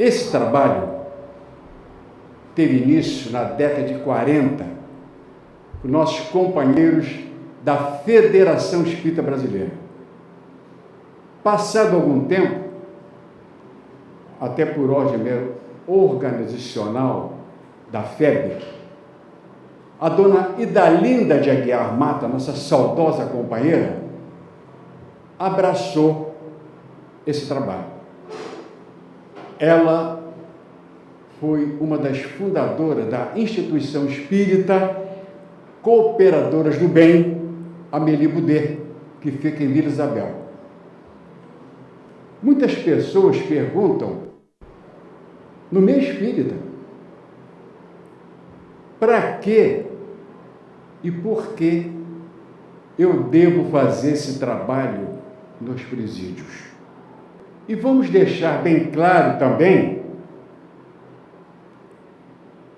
Esse trabalho teve início na década de 40, com nossos companheiros da Federação Espírita Brasileira. Passado algum tempo, até por ordem organizacional da FEB, a dona Idalinda de Aguiar Mata, nossa saudosa companheira, abraçou esse trabalho. Ela foi uma das fundadoras da instituição espírita Cooperadoras do Bem, Amélie Boudet, que fica em Vila Isabel. Muitas pessoas perguntam, no meio espírita, para que e por que eu devo fazer esse trabalho nos presídios? E vamos deixar bem claro também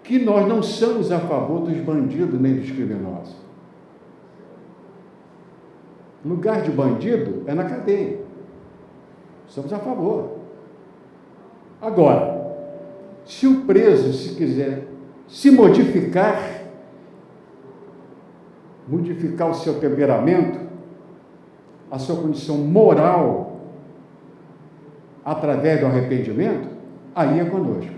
que nós não somos a favor dos bandidos nem dos criminosos. Lugar de bandido é na cadeia. Somos a favor. Agora, se o preso, se quiser se modificar o seu temperamento, a sua condição moral, através do arrependimento, aí é conosco.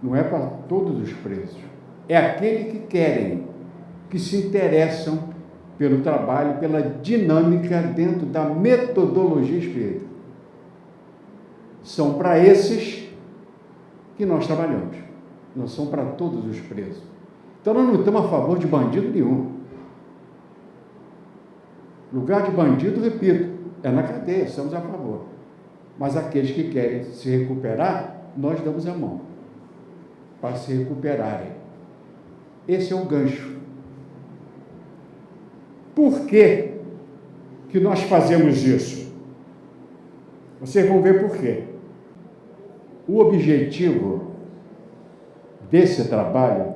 Não é para todos os presos. É aqueles que querem, que se interessam pelo trabalho, pela dinâmica dentro da metodologia espírita. São para esses que nós trabalhamos. Não são para todos os presos. Então nós não estamos a favor de bandido nenhum. Lugar de bandido, repito, é na cadeia, estamos a favor. Mas aqueles que querem se recuperar, nós damos a mão para se recuperarem. Esse é o gancho. Por que que nós fazemos isso? Vocês vão ver por quê. O objetivo desse trabalho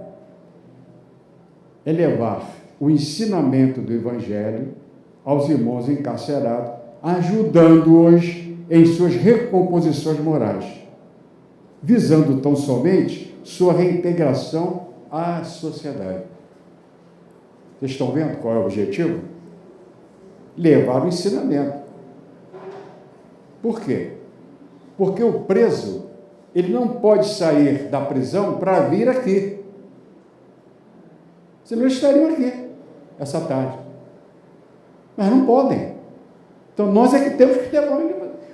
é levar o ensinamento do Evangelho aos irmãos encarcerados, ajudando-os em suas recomposições morais, visando tão somente sua reintegração à sociedade. Vocês estão vendo qual é o objetivo? Levar o ensinamento. Por quê? Porque o preso, ele não pode sair da prisão para vir aqui. Senão eles estariam aqui, essa tarde. Mas não podem. Então nós é que temos que levar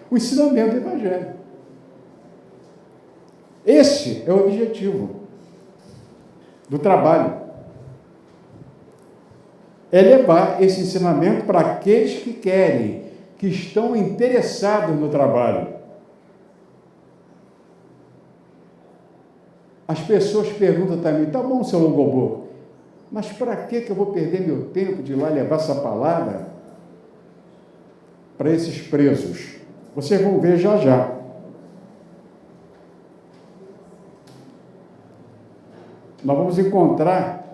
o ensinamento do Evangelho. Esse é o objetivo do trabalho. É levar esse ensinamento para aqueles que querem, que estão interessados no trabalho. As pessoas perguntam também, tá bom, seu Longobô, mas para que eu vou perder meu tempo de ir lá levar essa palavra para esses presos? Vocês vão ver já já. Nós vamos encontrar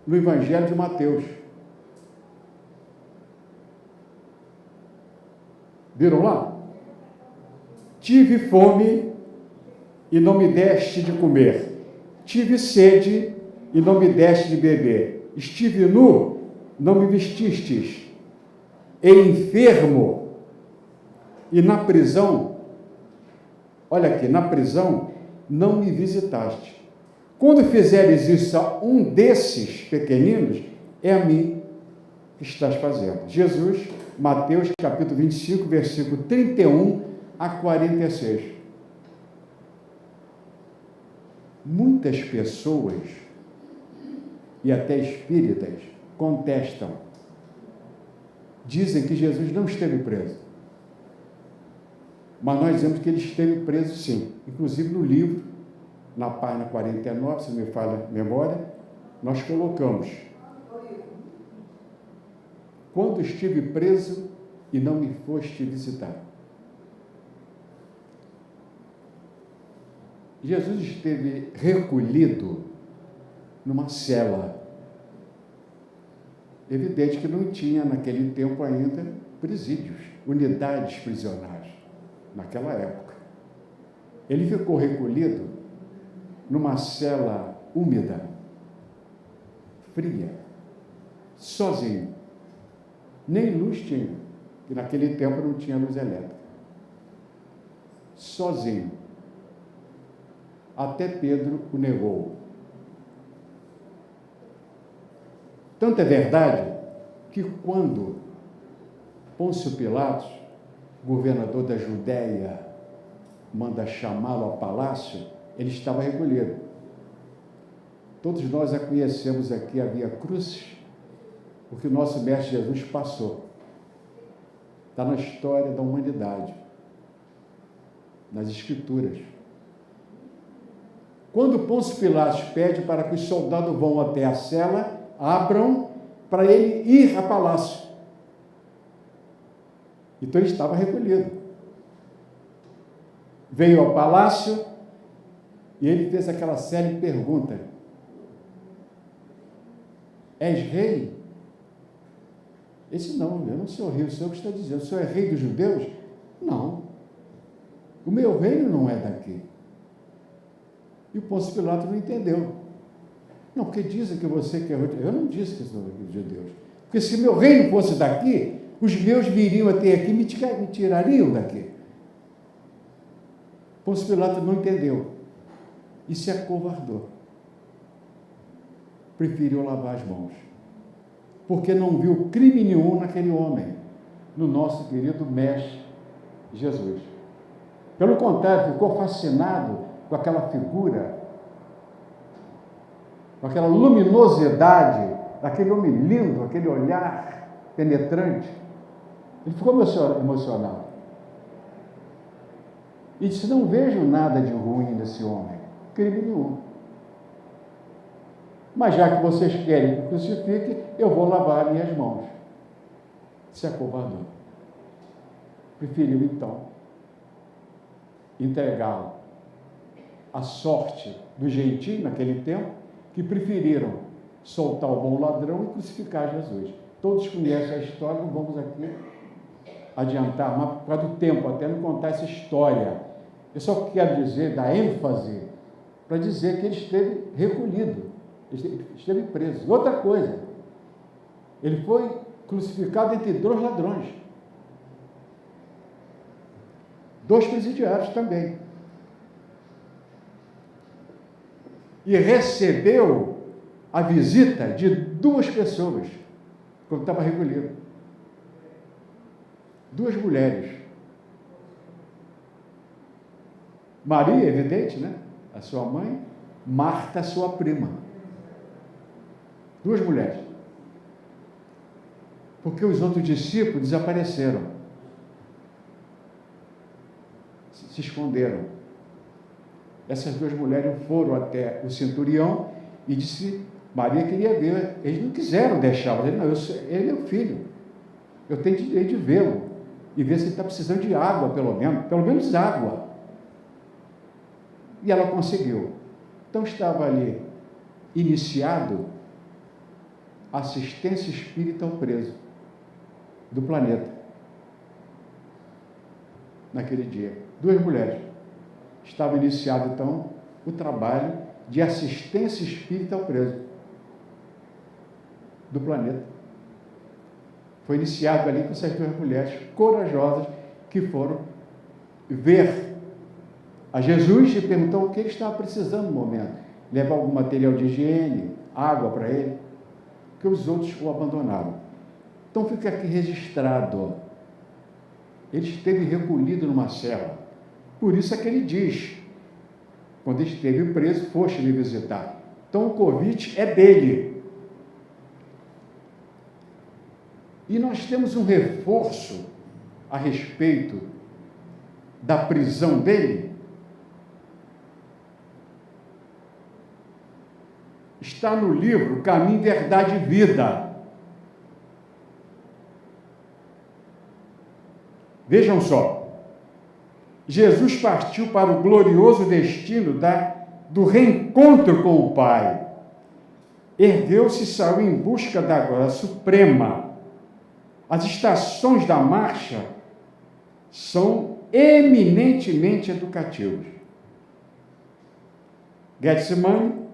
no Evangelho de Mateus. Viram lá? Tive fome e não me deste de comer. Tive sede e não me deste de beber. Estive nu, não me vestistes. E enfermo e na prisão, olha aqui, na prisão, não me visitaste. Quando fizeres isso a um desses pequeninos, é a mim que estás fazendo. Jesus, Mateus, capítulo 25, versículo 31 a 46. Muitas pessoas, e até espíritas, contestam. Dizem que Jesus não esteve preso. Mas nós dizemos que ele esteve preso sim. Inclusive no livro, na página 49, se me falha a memória, nós colocamos: quando estive preso e não me foste visitar. Jesus esteve recolhido numa cela. Evidente que não tinha naquele tempo ainda presídios, unidades prisionais. naquela época. Ele ficou recolhido numa cela úmida, fria, sozinho. Nem luz tinha, que naquele tempo não tinha luz elétrica. Sozinho. Até Pedro o negou. Tanto é verdade que quando Pôncio Pilatos, governador da Judéia, manda chamá-lo ao palácio, ele estava recolhido. Todos nós a conhecemos aqui, a Via Crucis, porque o nosso Mestre Jesus passou. Está na história da humanidade, nas Escrituras. Quando Pôncio Pilatos pede para que os soldados vão até a cela, abram para ele ir a palácio. Então ele estava recolhido. Veio ao palácio e ele fez aquela série pergunta: és rei? Esse não, eu não sou rei, o senhor que está dizendo, o senhor é rei dos judeus? Não, o meu reino não é daqui. E o Pôncio Pilatos não entendeu. Não, porque dizem que você que é rei. Eu não disse que sou rei dos judeus. Porque se meu reino fosse daqui, os meus viriam até aqui e me tirariam daqui. Pôncio Pilatos não entendeu e se acovardou. Preferiu lavar as mãos, porque não viu crime nenhum naquele homem, no nosso querido Mestre Jesus. Pelo contrário, ficou fascinado com aquela figura, com aquela luminosidade, aquele homem lindo, aquele olhar penetrante. Ele ficou emocionado. E disse: não vejo nada de ruim nesse homem, crime nenhum. Mas já que vocês querem que eu crucifique, eu vou lavar minhas mãos. Se acovardou. Preferiu, então, entregá-lo à sorte do gentio naquele tempo, que preferiram soltar o bom ladrão e crucificar Jesus. Todos conhecem a história, não vamos aqui adiantar, mas por causa do tempo, até não contar essa história. Eu só quero dizer, dar ênfase, para dizer que ele esteve recolhido, esteve preso. E outra coisa, ele foi crucificado entre dois ladrões, dois presidiários também. E recebeu a visita de duas pessoas, quando estava recolhido. Duas mulheres. Maria, evidente, né? A sua mãe. Marta, a sua prima. Duas mulheres. Porque os outros discípulos desapareceram. Se esconderam. Essas duas mulheres foram até o centurião e disse: Maria queria ver. Eles não quiseram deixar. Ele, não, ele é meu filho. Eu tenho direito de vê-lo. E ver se ele está precisando de água, pelo menos água. E ela conseguiu. Então estava ali iniciado a assistência espírita ao preso do planeta. Naquele dia. Duas mulheres. Estava iniciado, então, o trabalho de assistência espírita ao preso do planeta. Foi iniciado ali com essas duas mulheres corajosas que foram ver a Jesus e perguntou o que ele estava precisando no momento. Levar algum material de higiene, água para ele, que os outros o abandonaram. Então fica aqui registrado. Ele esteve recolhido numa cela. Por isso é que ele diz, quando ele esteve preso, foste me visitar. Então o convite é dele. E nós temos um reforço a respeito da prisão dele. Está no livro Caminho, Verdade e Vida. Vejam só. Jesus partiu para o glorioso destino do reencontro com o Pai. Ergueu-se e saiu em busca da glória suprema. As estações da marcha são eminentemente educativos. Getsemane,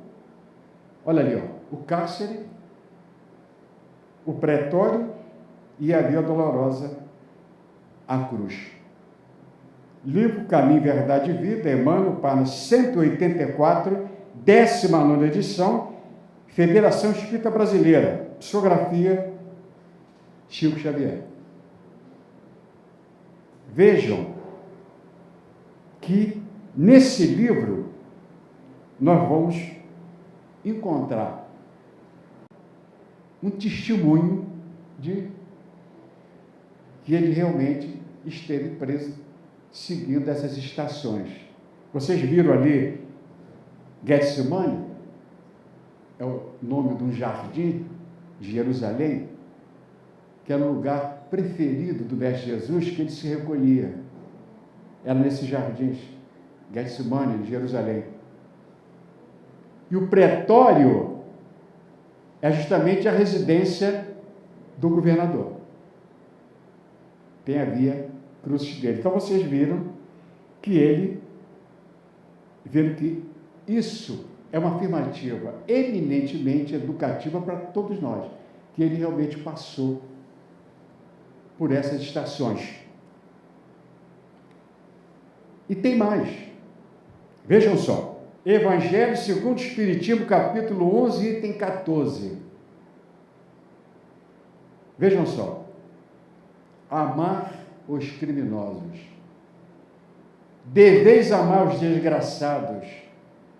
olha ali, ó, o cárcere, o pretório e a via dolorosa, a cruz. Livro Caminho, Verdade e Vida, Emmanuel, página 184, 19ª edição, Federação Espírita Brasileira, psicografia Chico Xavier. Vejam que nesse livro nós vamos encontrar um testemunho de que ele realmente esteve preso seguindo essas estações. Vocês viram ali Getsemane? É o nome de um jardim de Jerusalém, que era o lugar preferido do Mestre Jesus, que ele se recolhia. Era nesses jardins, Getsemane, de Jerusalém. E o pretório é justamente a residência do governador. Tem a via Crucis dele. Então vocês viram que isso é uma afirmativa eminentemente educativa para todos nós, que ele realmente passou por essas estações. E tem mais. Vejam só. Evangelho segundo o Espiritismo, capítulo 11, item 14. Vejam só. Amar os criminosos. Deveis amar os desgraçados,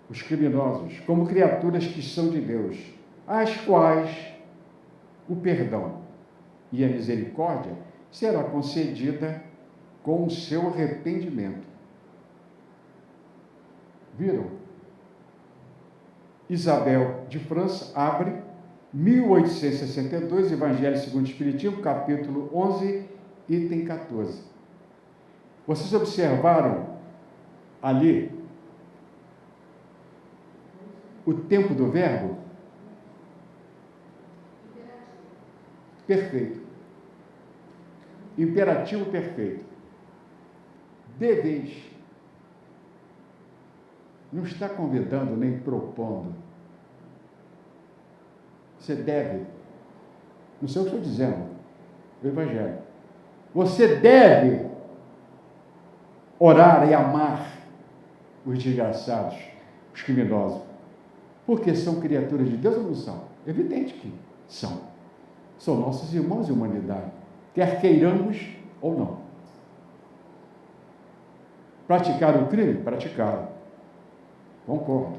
os criminosos, como criaturas que são de Deus, às quais o perdão e a misericórdia será concedida com o seu arrependimento. Viram? Isabel de França abre 1862, Evangelho segundo o Espiritismo, capítulo 11, item 14. Vocês observaram ali o tempo do verbo? Perfeito. Imperativo perfeito. Deveis. Não está convidando nem propondo. Você deve. Não sei o que estou dizendo. O Evangelho. Você deve orar e amar os desgraçados, os criminosos. Porque são criaturas de Deus ou não são? Evidente que são. São nossos irmãos de humanidade. Quer queiramos ou não. Praticaram o crime? Praticaram. Concordo.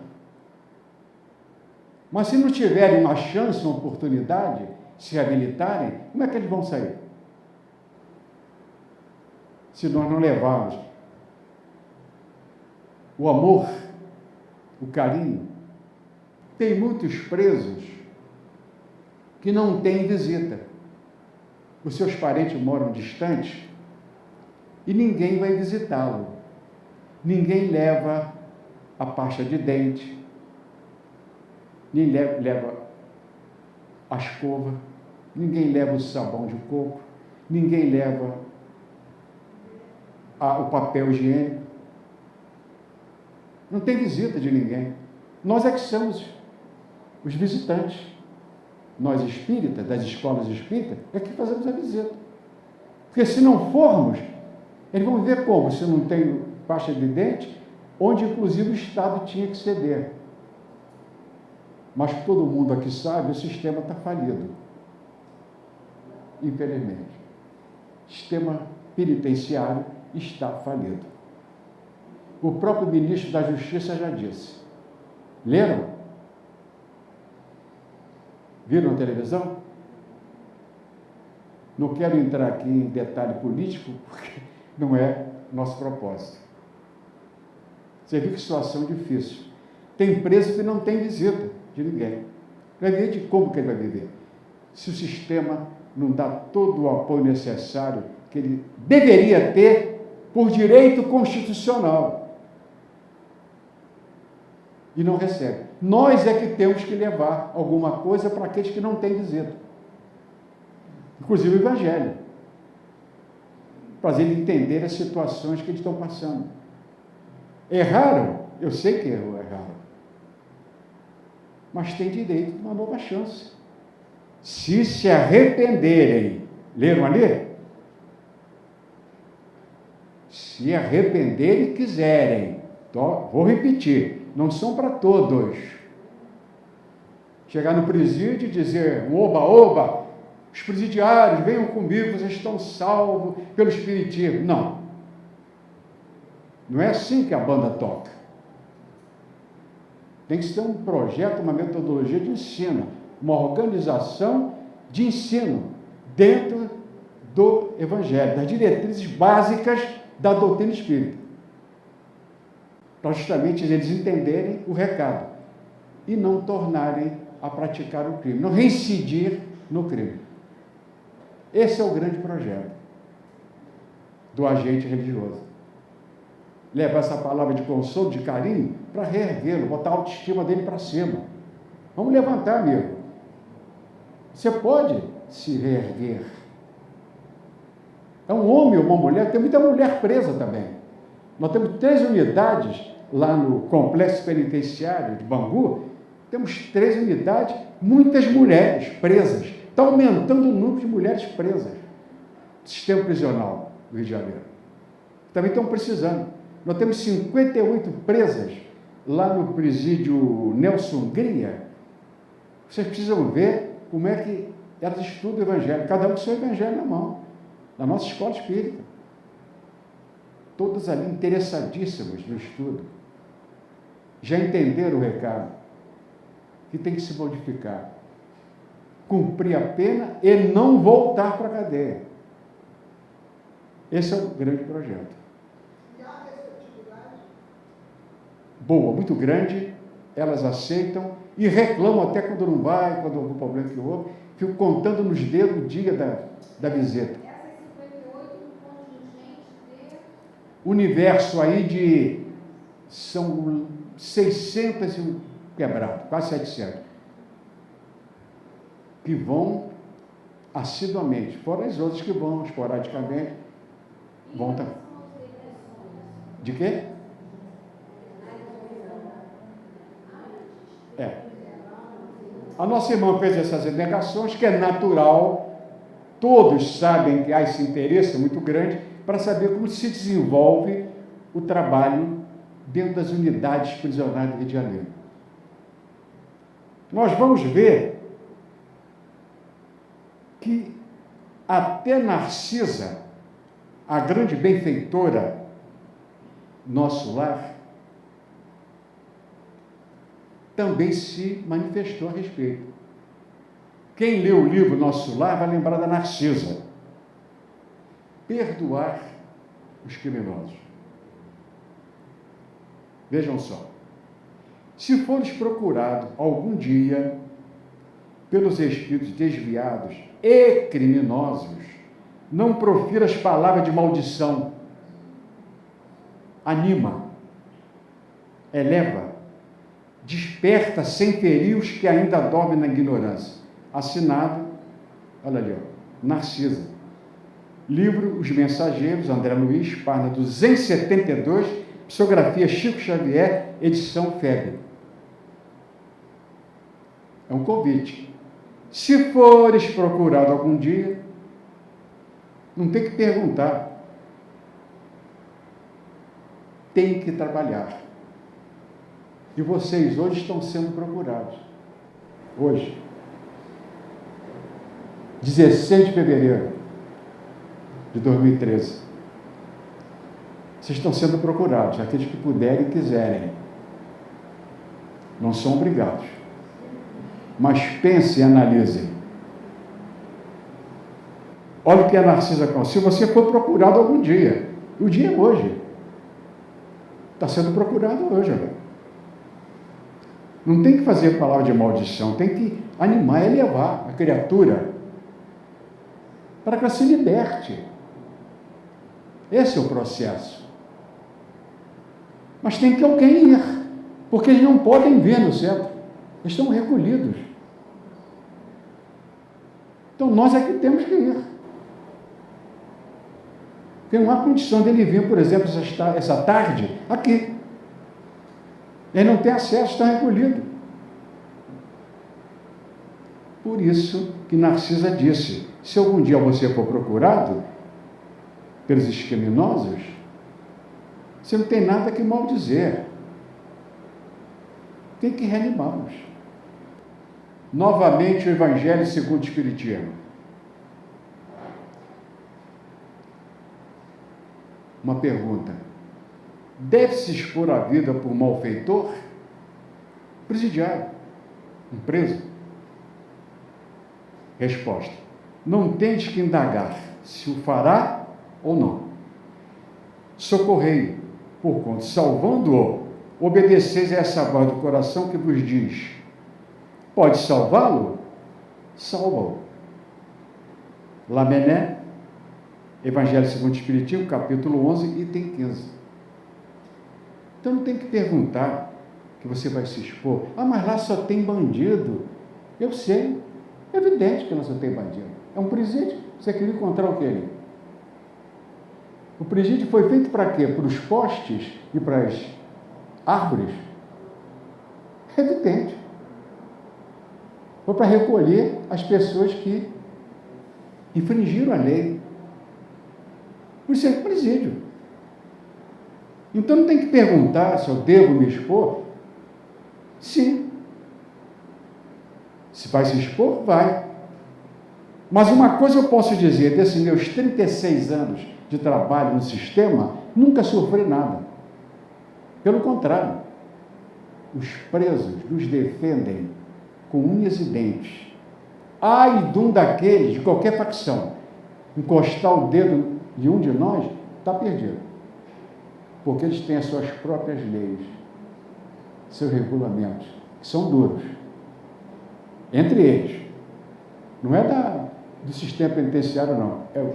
Mas se não tiverem uma chance, uma oportunidade, se habilitarem, como é que eles vão sair? Se nós não levarmos o amor, o carinho. Tem muitos presos que não têm visita. Os seus parentes moram distantes e ninguém vai visitá-lo. Ninguém leva a pasta de dente, ninguém leva a escova, ninguém leva o sabão de coco, ninguém leva o papel higiênico. Não tem visita de ninguém. Nós é que somos os visitantes. Nós espíritas, das escolas espíritas, é que fazemos a visita. Porque se não formos, eles vão ver como? Se não tem pasta de dente, onde inclusive o Estado tinha que ceder. Mas todo mundo aqui sabe, o sistema está falido. Infelizmente. O sistema penitenciário está falido. O próprio ministro da Justiça já disse. Leram? Viram na televisão? Não quero entrar aqui em detalhe político, porque não é nosso propósito. Você viu que situação difícil. Tem preso que não tem visita de ninguém. Vai ver de como que ele vai viver. Se o sistema não dá todo o apoio necessário que ele deveria ter por direito constitucional. E não recebe. Nós é que temos que levar alguma coisa para aqueles que não têm visita. Inclusive o Evangelho. para eles entenderem as situações que eles estão passando. Erraram? Eu sei que erraram. Mas tem direito a uma nova chance. Se arrependerem, leram ali? Se arrependerem e quiserem, vou repetir, não são para todos. Chegar no presídio e dizer, oba, oba, os presidiários, venham comigo, vocês estão salvos pelo espiritismo. Não. Não é assim que a banda toca. Tem que ser um projeto, uma metodologia de ensino, uma organização de ensino dentro do Evangelho, das diretrizes básicas da doutrina espírita, para justamente eles entenderem o recado e não tornarem a praticar o crime, não reincidir no crime. Esse é o grande projeto do agente religioso. Levar essa palavra de consolo, de carinho, para reerguê-lo, botar a autoestima dele para cima. Vamos levantar, amigo. Você pode se reerguer. É um homem ou uma mulher, tem muita mulher presa também. Nós temos 3 unidades lá no complexo penitenciário de Bangu, temos 3 unidades, muitas mulheres presas. Está aumentando o número de mulheres presas no sistema prisional do Rio de Janeiro. Também estão precisando. Nós temos 58 presas lá no presídio Nelson Hungria. Vocês precisam ver como é que elas estudam o Evangelho, cada um com o seu Evangelho na mão, na nossa escola espírita. Todas ali interessadíssimas no estudo. Já entenderam o recado, que tem que se modificar, cumprir a pena e não voltar para a cadeia. Esse é o grande projeto. Boa, muito grande, elas aceitam e reclamam até quando não vai, quando algum problema que houve, fico contando nos dedos o dia da visita. Essas 58 no contingente de... Universo aí são 600 e quebrado, quase 700, que vão assiduamente, fora as outras que vão esporadicamente, vão também. De quê? A nossa irmã fez essas indagações, que é natural, todos sabem que há esse interesse muito grande para saber como se desenvolve o trabalho dentro das unidades prisionais do Rio de Janeiro. Nós vamos ver que até Narcisa, a grande benfeitora nosso lar, também se manifestou a respeito. Quem lê o livro Nosso Lar vai lembrar da Narcisa. Perdoar os criminosos. Vejam só. Se fores procurado algum dia pelos espíritos desviados e criminosos, não profiras palavras de maldição. Anima, eleva, desperta sem ferir os que ainda dormem na ignorância. Assinado, olha ali, ó, Narcisa. Livro Os Mensageiros, André Luiz, página 272, psicografia Chico Xavier, edição FEB. É um convite. Se fores procurado algum dia, não tem que perguntar. Tem que trabalhar. E vocês hoje estão sendo procurados. Hoje. 16 de fevereiro de 2013. Vocês estão sendo procurados, aqueles que puderem e quiserem. Não são obrigados. Mas pensem e analisem. Olha o que a Narcisa conta. Se você for procurado algum dia, o dia é hoje. Está sendo procurado hoje, agora. Não tem que fazer palavra de maldição, tem que animar e elevar a criatura para que ela se liberte. Esse é o processo. Mas tem que alguém ir, porque eles não podem ver no centro, eles estão recolhidos. Então nós é que temos que ir. Porque não há condição dele vir, por exemplo, essa tarde, aqui. Ele não tem acesso, está recolhido. Por isso que Narcisa disse, se algum dia você for procurado pelos esquiminosos, você não tem nada que maldizer. Tem que reanimá-los. Novamente o Evangelho segundo o Espiritismo. Uma pergunta. Deve-se expor a vida por malfeitor? Presidiário. Um preso? Resposta. Não tens que indagar se o fará ou não. Socorrei, por conta, salvando-o, obedeceis a essa voz do coração que vos diz: pode salvá-lo? Salva-o. Lamennais, Evangelho segundo o Espiritismo, capítulo 11, item 15. Então não tem que perguntar que você vai se expor. Ah, mas lá só tem bandido. Eu sei. É evidente que lá só tem bandido. É um presídio. Você queria encontrar o que ali? O presídio foi feito para quê? Para os postes e para as árvores? É evidente. Foi para recolher as pessoas que infringiram a lei. Por isso é um presídio. Então não tem que perguntar se eu devo me expor. Sim. Se vai se expor, vai. Mas uma coisa eu posso dizer, desses meus 36 anos de trabalho no sistema, nunca sofri nada. Pelo contrário, os presos nos defendem com unhas e dentes. Ai de um daqueles, de qualquer facção, encostar o dedo de um de nós, está perdido. Porque eles têm as suas próprias leis, seus regulamentos, que são duros. Entre eles. Não é do sistema penitenciário, não. É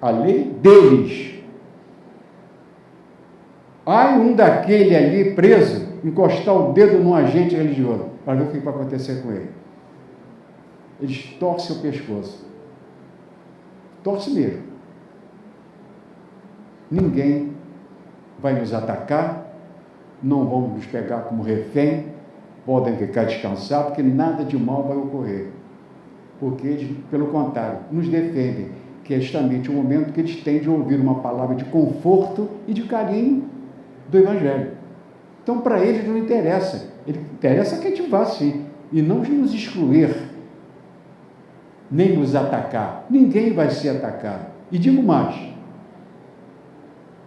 a lei deles. Ai um daquele ali preso, encostar o dedo num agente religioso, para ver o que vai acontecer com ele. Eles torcem o pescoço. Torce mesmo. Ninguém vai nos atacar, não vão nos pegar como refém, podem ficar descansados, porque nada de mal vai ocorrer. Porque eles, pelo contrário, nos defendem, que é justamente o momento que eles têm de ouvir uma palavra de conforto e de carinho do Evangelho. Então, para eles não interessa. Ele interessa que a gente vá sim, e não nos excluir, nem nos atacar. Ninguém vai ser atacado. E digo mais,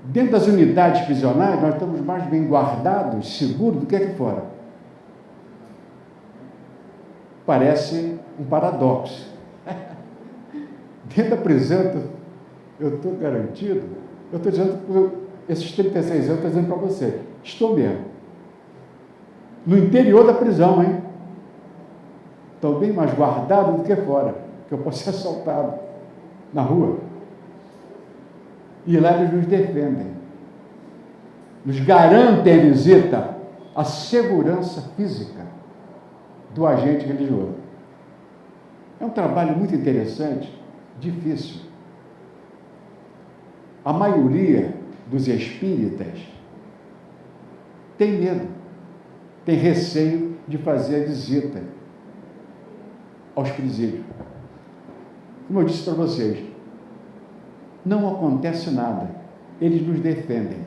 dentro das unidades prisionais, nós estamos mais bem guardados, seguros do que aqui fora. Parece um paradoxo. Dentro da prisão, eu estou garantido, eu estou dizendo, esses 36 anos, eu estou dizendo para você, estou mesmo. No interior da prisão, hein? Estou bem mais guardado do que fora, que eu posso ser assaltado na rua. E lá eles nos defendem, nos garantem a visita, a segurança física do agente religioso. É um trabalho muito interessante, difícil. A maioria dos espíritas tem medo, tem receio de fazer a visita aos presídios. Como eu disse para vocês, não acontece nada, eles nos defendem.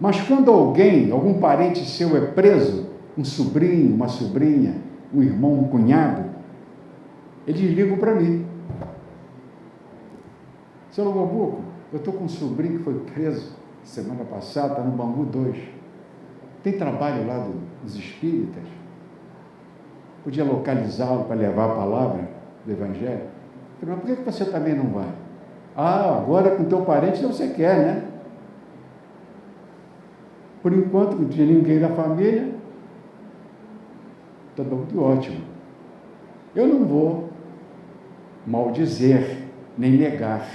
Mas quando algum parente seu é preso, um sobrinho, uma sobrinha, um irmão, um cunhado, eles ligam para mim. Seu Logobuco, eu estou com um sobrinho que foi preso semana passada, está no Bangu 2. Tem trabalho lá dos espíritas? Podia localizá-lo para levar a palavra do Evangelho? Eu falei, mas por que você também não vai? Ah, agora com teu parente você quer, né? Por enquanto, não tinha ninguém da família, está tudo ótimo. Eu não vou maldizer, nem negar,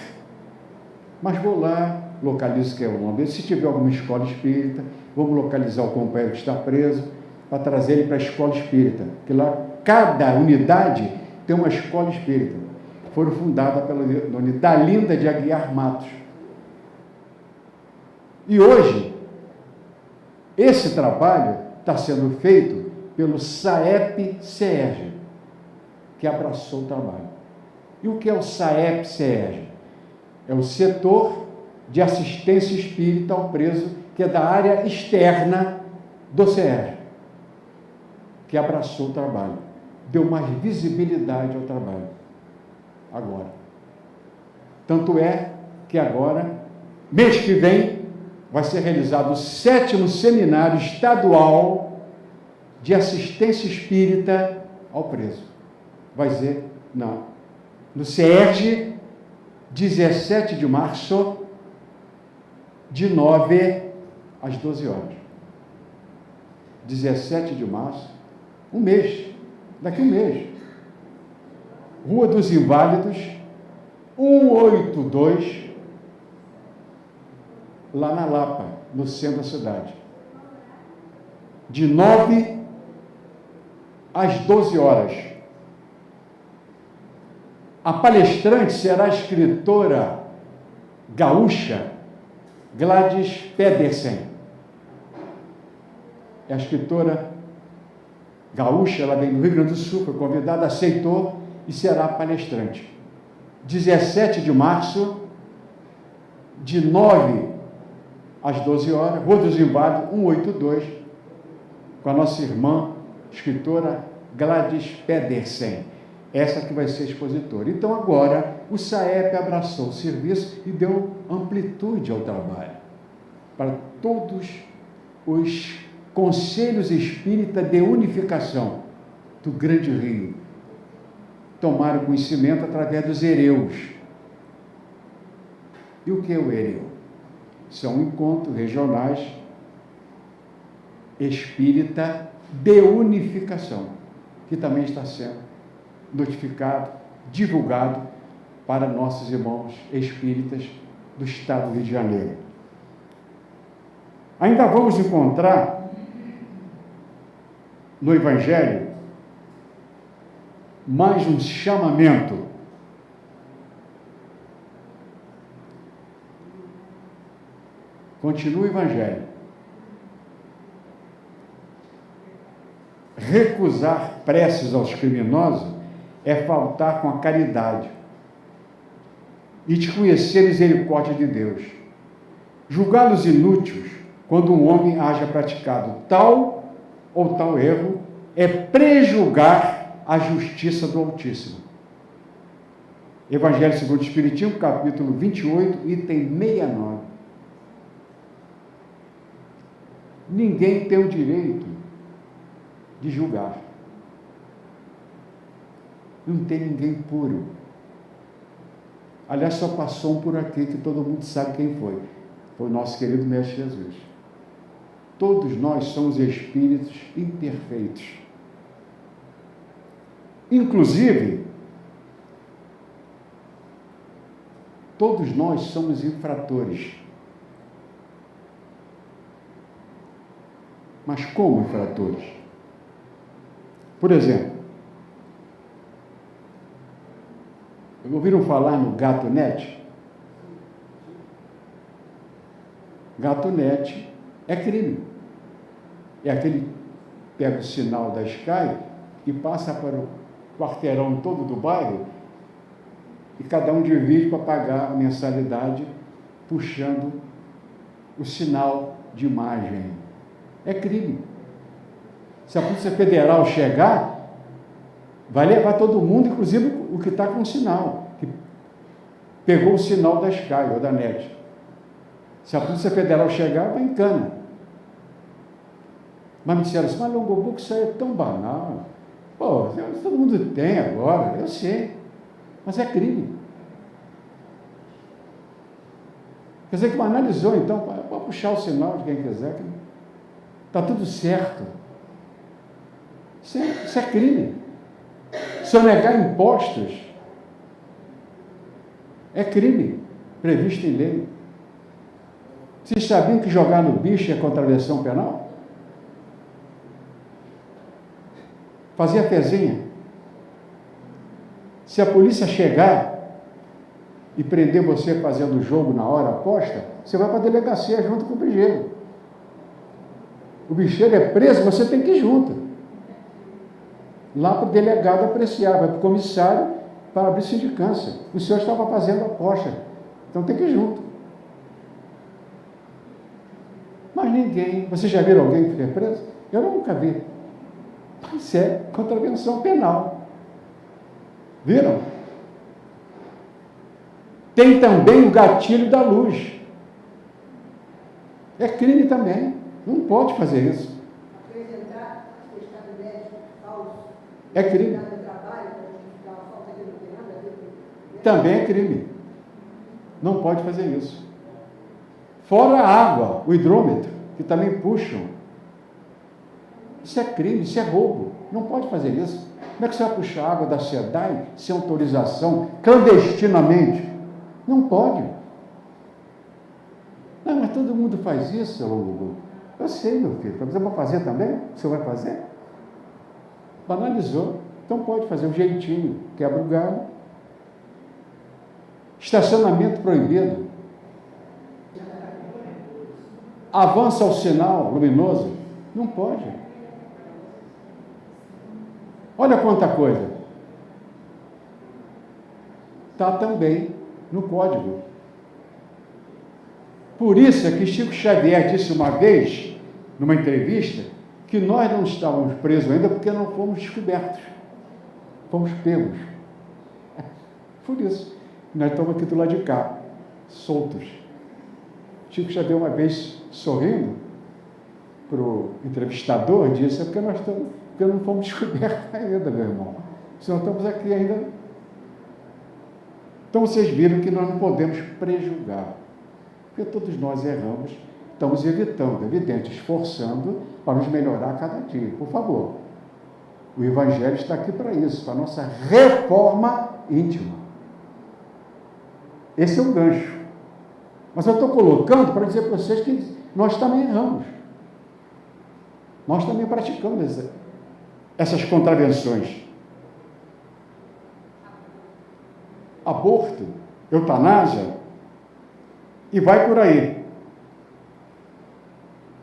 mas vou lá, localizo que é o nome. Se tiver alguma escola espírita, vamos localizar o companheiro que está preso, para trazer ele para a escola espírita, que lá, cada unidade tem uma escola espírita. foram fundadas pela dona Dalinda de Aguiar Matos. E hoje, esse trabalho está sendo feito pelo SAEP-CERJ, que abraçou o trabalho. E o que é o SAEP-CERJ? É o setor de assistência espírita ao preso, que é da área externa do CERJ, que abraçou o trabalho, deu mais visibilidade ao trabalho. Agora. Tanto é que agora, mês que vem, vai ser realizado o 7º Seminário Estadual de Assistência Espírita ao Preso. Vai ser no CERJ, 17 de março, de 9 às 12 horas. 17 de março, um mês, daqui a um mês. Rua dos Inválidos, 182, lá na Lapa, no centro da cidade. De 9 às 12 horas. A palestrante será a escritora gaúcha Gladys Pedersen. É a escritora gaúcha, ela vem do Rio Grande do Sul, foi convidada, aceitou e será palestrante. 17 de março, de 9 às 12 horas, Rua dos Inválidos, 182, com a nossa irmã, escritora Gladys Pedersen. Essa que vai ser expositora. Então, agora, o SAEP abraçou o serviço e deu amplitude ao trabalho para todos os conselhos espíritas de unificação do Grande Rio. Tomaram conhecimento através dos hereus. E o que é o hereu? São encontros regionais espírita de unificação, que também está sendo notificado, divulgado para nossos irmãos espíritas do estado do Rio de Janeiro. Ainda vamos encontrar no Evangelho mais um chamamento. Continua o Evangelho. Recusar preces aos criminosos é faltar com a caridade e desconhecer a misericórdia de Deus. Julgá-los inúteis quando um homem haja praticado tal ou tal erro é prejulgar a justiça do Altíssimo. Evangelho segundo o Espiritismo, capítulo 28, item 69. Ninguém tem o direito de julgar. Não tem ninguém puro. Aliás, só passou um por aqui que todo mundo sabe quem foi. Foi o nosso querido Mestre Jesus. Todos nós somos espíritos imperfeitos. Inclusive, todos nós somos infratores. Mas como infratores? Por exemplo, ouviram falar no GatoNet? GatoNet é crime. É aquele que pega o sinal da Sky e passa para o quarteirão todo do bairro e cada um divide para pagar a mensalidade puxando o sinal de imagem. É crime. Se a Polícia Federal chegar, vai levar todo mundo, inclusive o que está com o sinal, que pegou o sinal da Sky ou da NET. Se a Polícia Federal chegar, vai em cana. Mas me disseram assim, mas Longobook, isso aí é tão banal. Pô, todo mundo tem agora, eu sei, mas é crime. Quer dizer que analisou, então, pode puxar o sinal de quem quiser, está tudo certo. Isso é crime. Sonegar impostos é crime, previsto em lei. Vocês sabiam que jogar no bicho é contravenção penal? Fazer a fezinha. Se a polícia chegar e prender você fazendo jogo na hora aposta, você vai para a delegacia junto com o bicheiro. O bicheiro é preso, você tem que ir junto. Lá para o delegado apreciar, vai para o comissário para abrir sindicância. O senhor estava fazendo aposta, então tem que ir junto. Mas ninguém, vocês já viram alguém que foi preso? Eu nunca vi. Mas é contravenção penal. Viram? Tem também o gatilho da luz. É crime também. Não pode fazer isso. Apresentar atestado médico falso. É crime. No trabalho, para justificar uma falta que não tem nada a ver com... Também é crime. Não pode fazer isso. Fora a água, o hidrômetro, que também puxam. Isso é crime, isso é roubo. Não pode fazer isso. Como é que você vai puxar água da SEDAI sem autorização, clandestinamente? Não pode. Não, mas todo mundo faz isso, Hugo. Eu sei, meu filho. Mas eu vou fazer também? O senhor vai fazer? Banalizou. Então pode fazer um jeitinho. Quebra o galho. Estacionamento proibido. Avança ao sinal luminoso. Não pode. Olha quanta coisa. Está também no código. Por isso é que Chico Xavier disse uma vez, numa entrevista, que nós não estávamos presos ainda porque não fomos descobertos. Fomos pegos. Por isso. Nós estamos aqui do lado de cá, soltos. Chico Xavier uma vez, sorrindo, para o entrevistador, disse, é porque não fomos descobertos ainda, meu irmão. Senão estamos aqui ainda. Então vocês viram que nós não podemos prejugar, porque todos nós erramos, estamos evitando, evidente, esforçando para nos melhorar a cada dia. Por favor, o Evangelho está aqui para isso, para a nossa reforma íntima. Esse é um gancho. Mas eu estou colocando para dizer para vocês que nós também erramos. Nós também praticamos essas contravenções. Aborto, eutanásia, e vai por aí.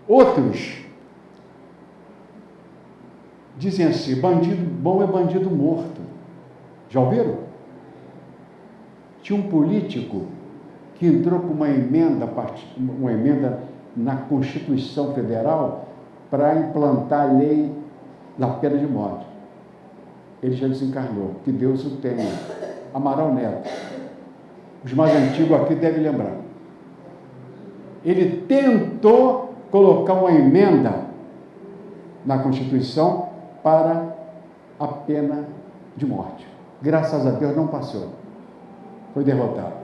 Outros dizem assim, bandido bom é bandido morto. Já ouviram? Tinha um político que entrou com uma emenda na Constituição Federal para implantar a lei da pena de morte. Ele já desencarnou, que Deus o tenha. Amaral Neto. Os mais antigos aqui devem lembrar. Ele tentou colocar uma emenda na Constituição para a pena de morte. Graças a Deus não passou. Foi derrotado.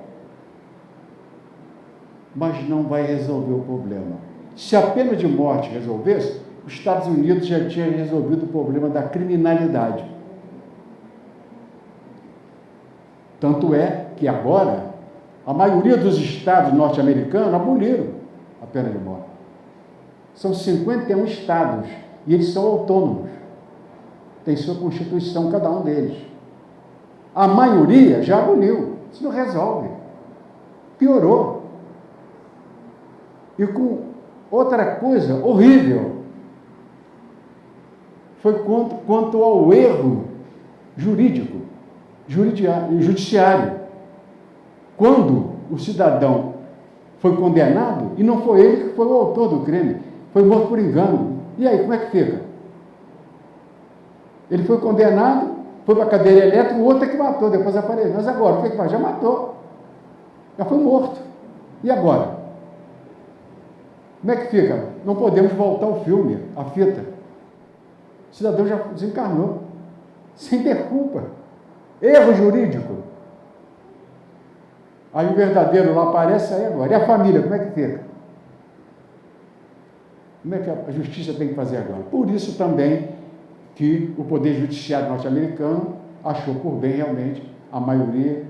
Mas não vai resolver o problema. Se a pena de morte resolvesse, os Estados Unidos já tinham resolvido o problema da criminalidade. Tanto é que agora, a maioria dos estados norte-americanos aboliram a pena de morte. São 51 estados, e eles são autônomos. Tem sua Constituição, cada um deles. A maioria já aboliu. Isso não resolve. Piorou. E com outra coisa horrível, foi quanto ao erro jurídico, judiciário. Quando o cidadão foi condenado, e não foi ele que foi o autor do crime, foi morto por engano. E aí, como é que fica? Ele foi condenado, foi para a cadeira elétrica, o outro é que matou, depois apareceu. Mas agora, o que faz? Já matou. Já foi morto. E agora? Como é que fica? Não podemos voltar ao filme, à fita. O cidadão já desencarnou, sem ter culpa. Erro jurídico. Aí o verdadeiro lá aparece aí agora. E a família, como é que fica? Como é que a justiça tem que fazer agora? Por isso também que o Poder Judiciário norte-americano achou por bem realmente a maioria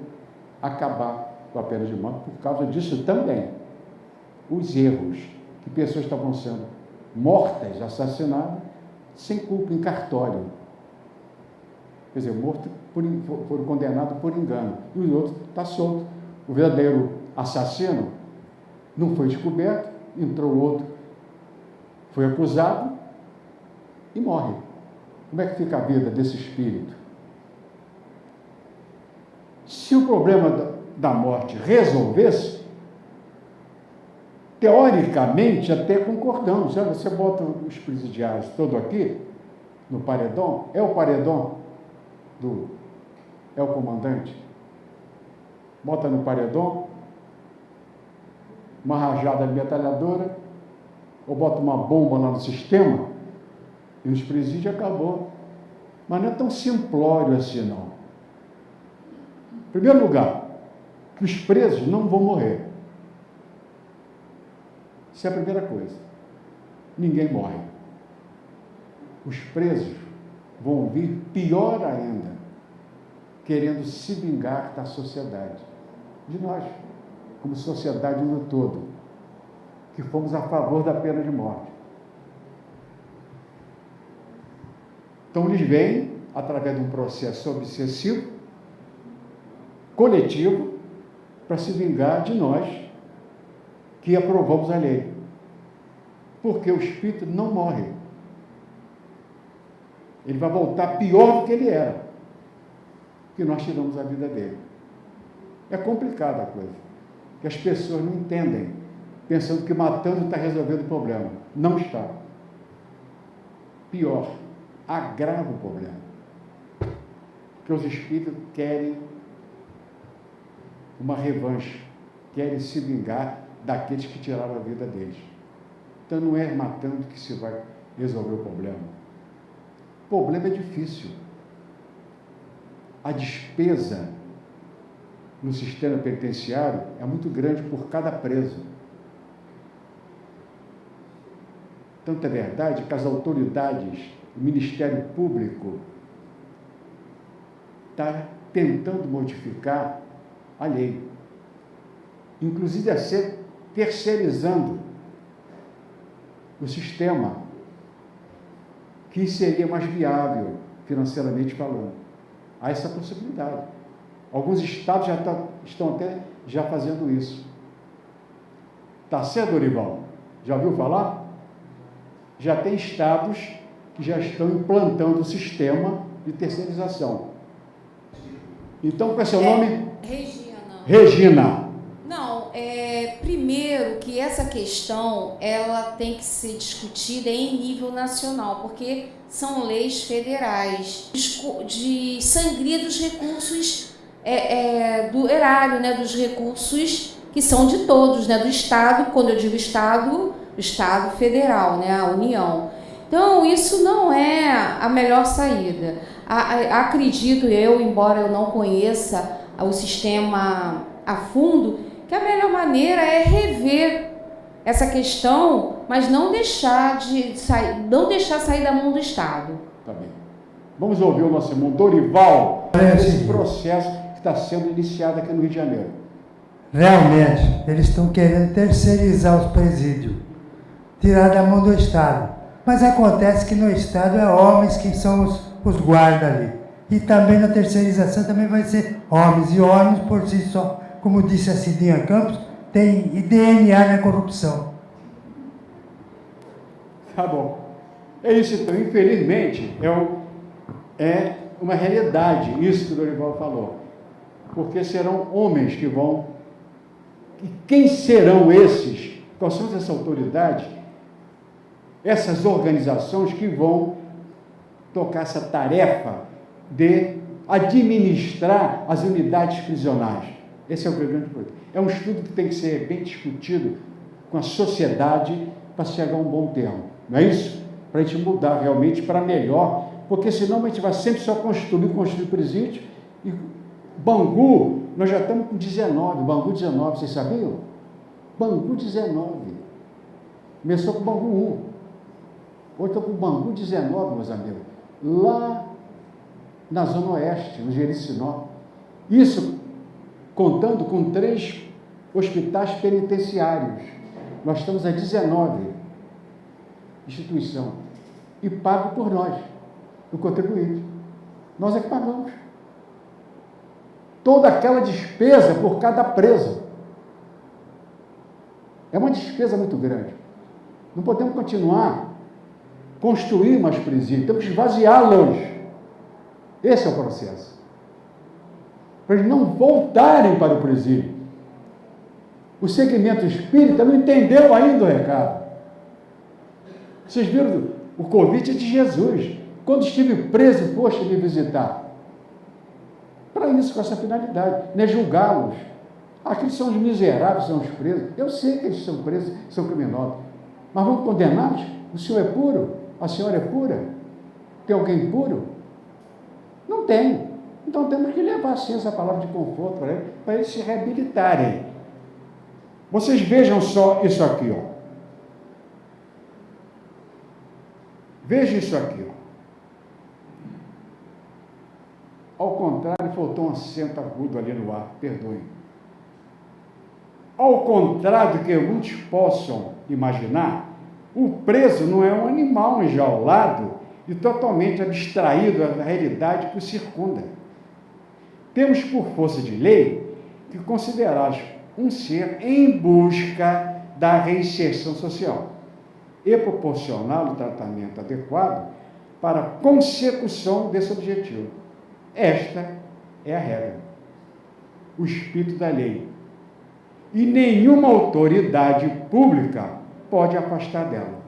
acabar com a pena de morte. Por causa disso também, os erros que pessoas estavam sendo mortas, assassinadas, sem culpa, em cartório. Quer dizer, morto foram condenados por engano. E o outro está solto. O verdadeiro assassino não foi descoberto, entrou outro, foi acusado e morre. Como é que fica a vida desse espírito? Se o problema da morte resolvesse, teoricamente até concordamos. Já você bota os presidiários todos aqui no paredão, é o paredão é o comandante, bota no paredão uma rajada de metralhadora ou bota uma bomba lá no sistema e nos presídios acabou. Mas não é tão simplório assim não. Em primeiro lugar, que os presos não vão morrer. Isso é a primeira coisa. Ninguém morre. Os presos vão vir pior ainda, querendo se vingar da sociedade, de nós, como sociedade no todo, que fomos a favor da pena de morte. Então eles vêm, através de um processo obsessivo, coletivo, para se vingar de nós, que aprovamos a lei. Porque o espírito não morre. Ele vai voltar pior do que ele era, que nós tiramos a vida dele. É complicada a coisa, que as pessoas não entendem, pensando que matando está resolvendo o problema. Não está. Pior, agrava o problema. Porque os espíritos querem uma revanche, querem se vingar daqueles que tiraram a vida deles. Então não é matando que se vai resolver o problema. O problema é difícil. A despesa no sistema penitenciário é muito grande por cada preso. Tanto é verdade que as autoridades, o Ministério Público, está tentando modificar a lei. Inclusive terceirizando o sistema, que seria mais viável, financeiramente falando. Há essa possibilidade. Alguns estados estão até já fazendo isso. Está certo, Dorival? Já ouviu falar? Já tem estados que já estão implantando o sistema de terceirização. Então, qual é seu nome? Regina. Não, primeiro que essa questão ela tem que ser discutida em nível nacional, porque são leis federais de sangria dos recursos do erário, né, dos recursos que são de todos, né, do Estado. Quando eu digo Estado, o Estado federal, né, a União. Então, isso não é a melhor saída. Acredito eu, embora eu não conheça o sistema a fundo, que a melhor maneira é rever essa questão, mas não deixar sair da mão do Estado. Tá bem. Vamos ouvir o nosso irmão Dorival, esse processo que está sendo iniciado aqui no Rio de Janeiro. Realmente, eles estão querendo terceirizar os presídios, tirar da mão do Estado. Mas acontece que no Estado é homens que são os guardas ali. E também na terceirização também vai ser homens. E homens por si só, como disse a Cidinha Campos, tem DNA na corrupção. Tá bom. É isso então, infelizmente, é uma realidade isso que o Dorival falou. Porque serão homens que vão... E quem serão esses? Quais são essas autoridades? Essas organizações que vão tocar essa tarefa de administrar as unidades prisionais. Esse é o grande problema. É um estudo que tem que ser bem discutido com a sociedade para chegar a um bom termo. Não é isso? Para a gente mudar realmente para melhor, porque senão a gente vai sempre só construir presídio. E Bangu, nós já estamos com 19, Bangu 19, vocês sabiam? Bangu 19. Começou com Bangu 1. Hoje estou com Bangu 19, meus amigos. Lá na Zona Oeste, no Jericinó. Isso contando com 3 hospitais penitenciários. Nós estamos a 19 instituição. E pago por nós, o contribuinte. Nós é que pagamos. toda aquela despesa por cada preso. É uma despesa muito grande. Não podemos continuar construir mais presídios, temos que esvaziá-los. Esse é o processo. Para eles não voltarem para o presídio. O segmento espírita não entendeu ainda o recado. Vocês viram, o convite é de Jesus. Quando estive preso, foste me visitar. Para isso, com essa finalidade, não é julgá-los. Aqueles são os miseráveis, são os presos. Eu sei que eles são presos, são criminosos. Mas vamos condená-los? O senhor é puro? A senhora é pura? Tem alguém puro? Não tem. Então temos que levar assim essa palavra de conforto para eles se reabilitarem. Vocês vejam só isso aqui, ó. Veja isso aqui, ó. Ao contrário, faltou um acento agudo ali no ar, perdoem. Ao contrário do que muitos possam imaginar, o preso não é um animal enjaulado e totalmente abstraído da realidade que o circunda. Temos, por força de lei, que considerá-lo um ser em busca da reinserção social e proporcioná-lo tratamento adequado para a consecução desse objetivo. Esta é a regra, o espírito da lei. E nenhuma autoridade pública pode afastar dela.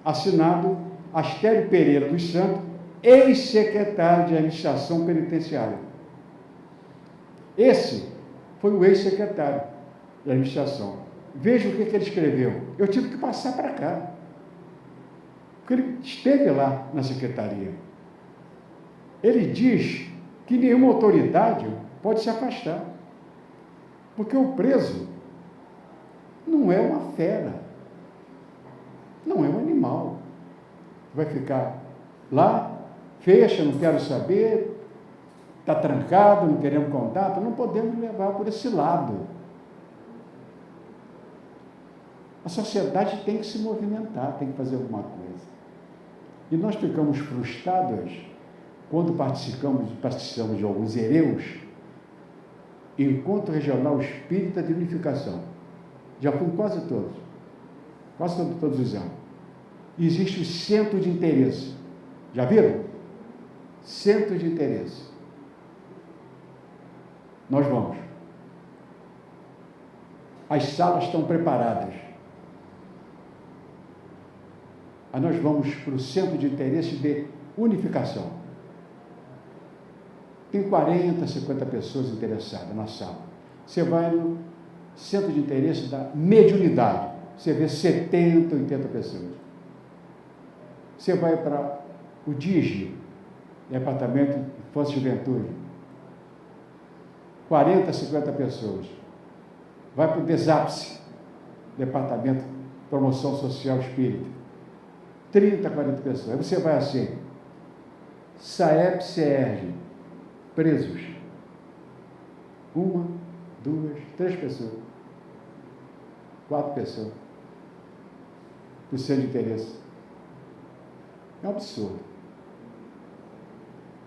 Assinado Astério Pereira dos Santos, ex-secretário de Administração Penitenciária. Esse foi o ex-secretário de Administração. Veja o que ele escreveu. Eu tive que passar para cá, porque ele esteve lá na secretaria. Ele diz que nenhuma autoridade pode se afastar, porque o preso não é uma fera, não é um animal. Vai ficar lá, fecha, não quero saber, está trancado, não queremos contato, não podemos levar por esse lado. A sociedade tem que se movimentar, tem que fazer alguma coisa. E nós ficamos frustrados quando participamos de alguns hereus, Encontro Regional Espírita de Unificação. Já fui em quase todos os anos. Existe o centro de interesse. Já viram? Centro de interesse. Nós vamos. As salas estão preparadas. Aí nós vamos para o centro de interesse de unificação. Tem 40, 50 pessoas interessadas na sala. Você vai no centro de interesse da mediunidade. Você vê 70, 80 pessoas. Você vai para o DIGE, Departamento de Infância e Juventude. 40, 50 pessoas. Vai para o DESAPSE, Departamento de Promoção Social Espírita. 30, 40 pessoas. Aí você vai assim, SAEP-CERJ, presos. 1, 2, 3 pessoas. 4 pessoas. Por centro de interesse. É um absurdo.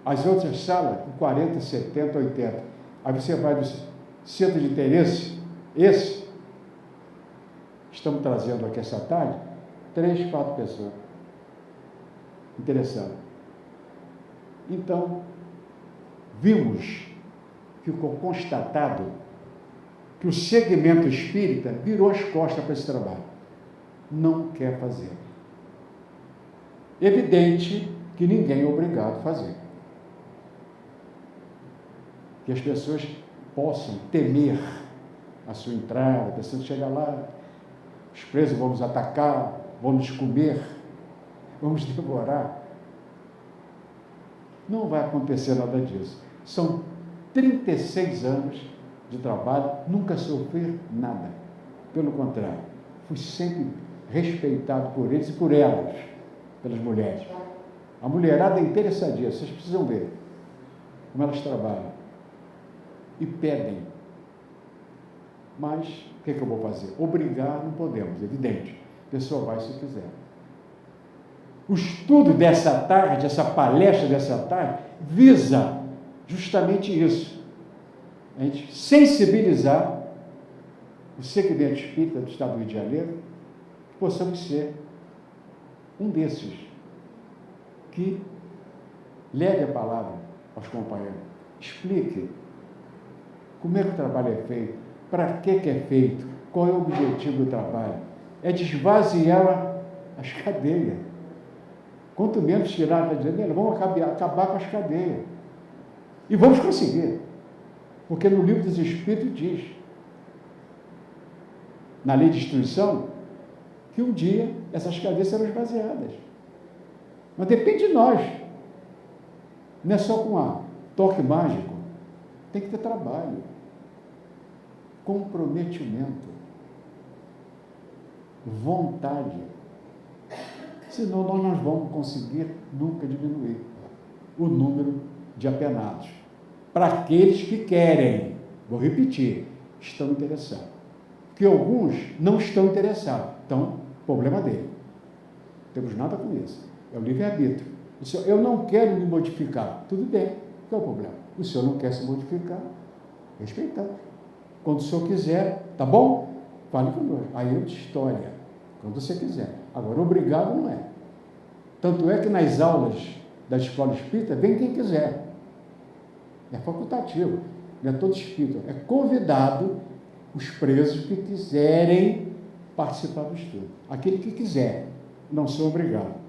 As outras salas, com 40, 70, 80. Aí você vai do centro de interesse, esse, estamos trazendo aqui essa tarde, 3, 4 pessoas. Interessante. Então, ficou constatado que o segmento espírita virou as costas para esse trabalho. Não quer fazer. Evidente que ninguém é obrigado a fazer. Que as pessoas possam temer a sua entrada, pensando que chegar lá, os presos vão nos atacar, vão nos comer, vamos devorar. Não vai acontecer nada disso. São 36 anos de trabalho, nunca sofri nada. Pelo contrário, fui sempre respeitado por eles e por elas, pelas mulheres. A mulherada é interessadíssima, vocês precisam ver como elas trabalham. E pedem. Mas, o que eu vou fazer? Obrigar não podemos, evidente. A pessoa vai se quiser. O estudo dessa tarde, essa palestra dessa tarde, visa justamente isso. a gente sensibilizar o segmento espírita do Estado do Rio de Janeiro, que possamos ser um desses que leve a palavra aos companheiros, explique como é que o trabalho é feito, para que é feito, qual é o objetivo do trabalho. É desvaziar as cadeias. Quanto menos tirar a cadeia, vamos acabar com as cadeias. E vamos conseguir. Porque no livro dos Espíritos diz, na lei de instituição, que um dia essas cadeias serão esvaziadas. Mas depende de nós. Não é só com toque mágico. Tem que ter trabalho, comprometimento, vontade. Senão nós não vamos conseguir nunca diminuir o número de apenados. Para aqueles que querem, vou repetir, estão interessados. Porque alguns não estão interessados. Então, problema dele. Não temos nada com isso. É o livre-arbítrio. Eu não quero me modificar. Tudo bem. Qual é o problema? O senhor não quer se modificar. Respeitar. Quando o senhor quiser, tá bom? Fale conosco. Aí é outra história. Quando você quiser. Agora, obrigado não é. Tanto é que nas aulas da escola espírita, vem quem quiser. É facultativo. Não é todo espírita. É convidado os presos que quiserem participar do estudo. Aquele que quiser. Não sou obrigado.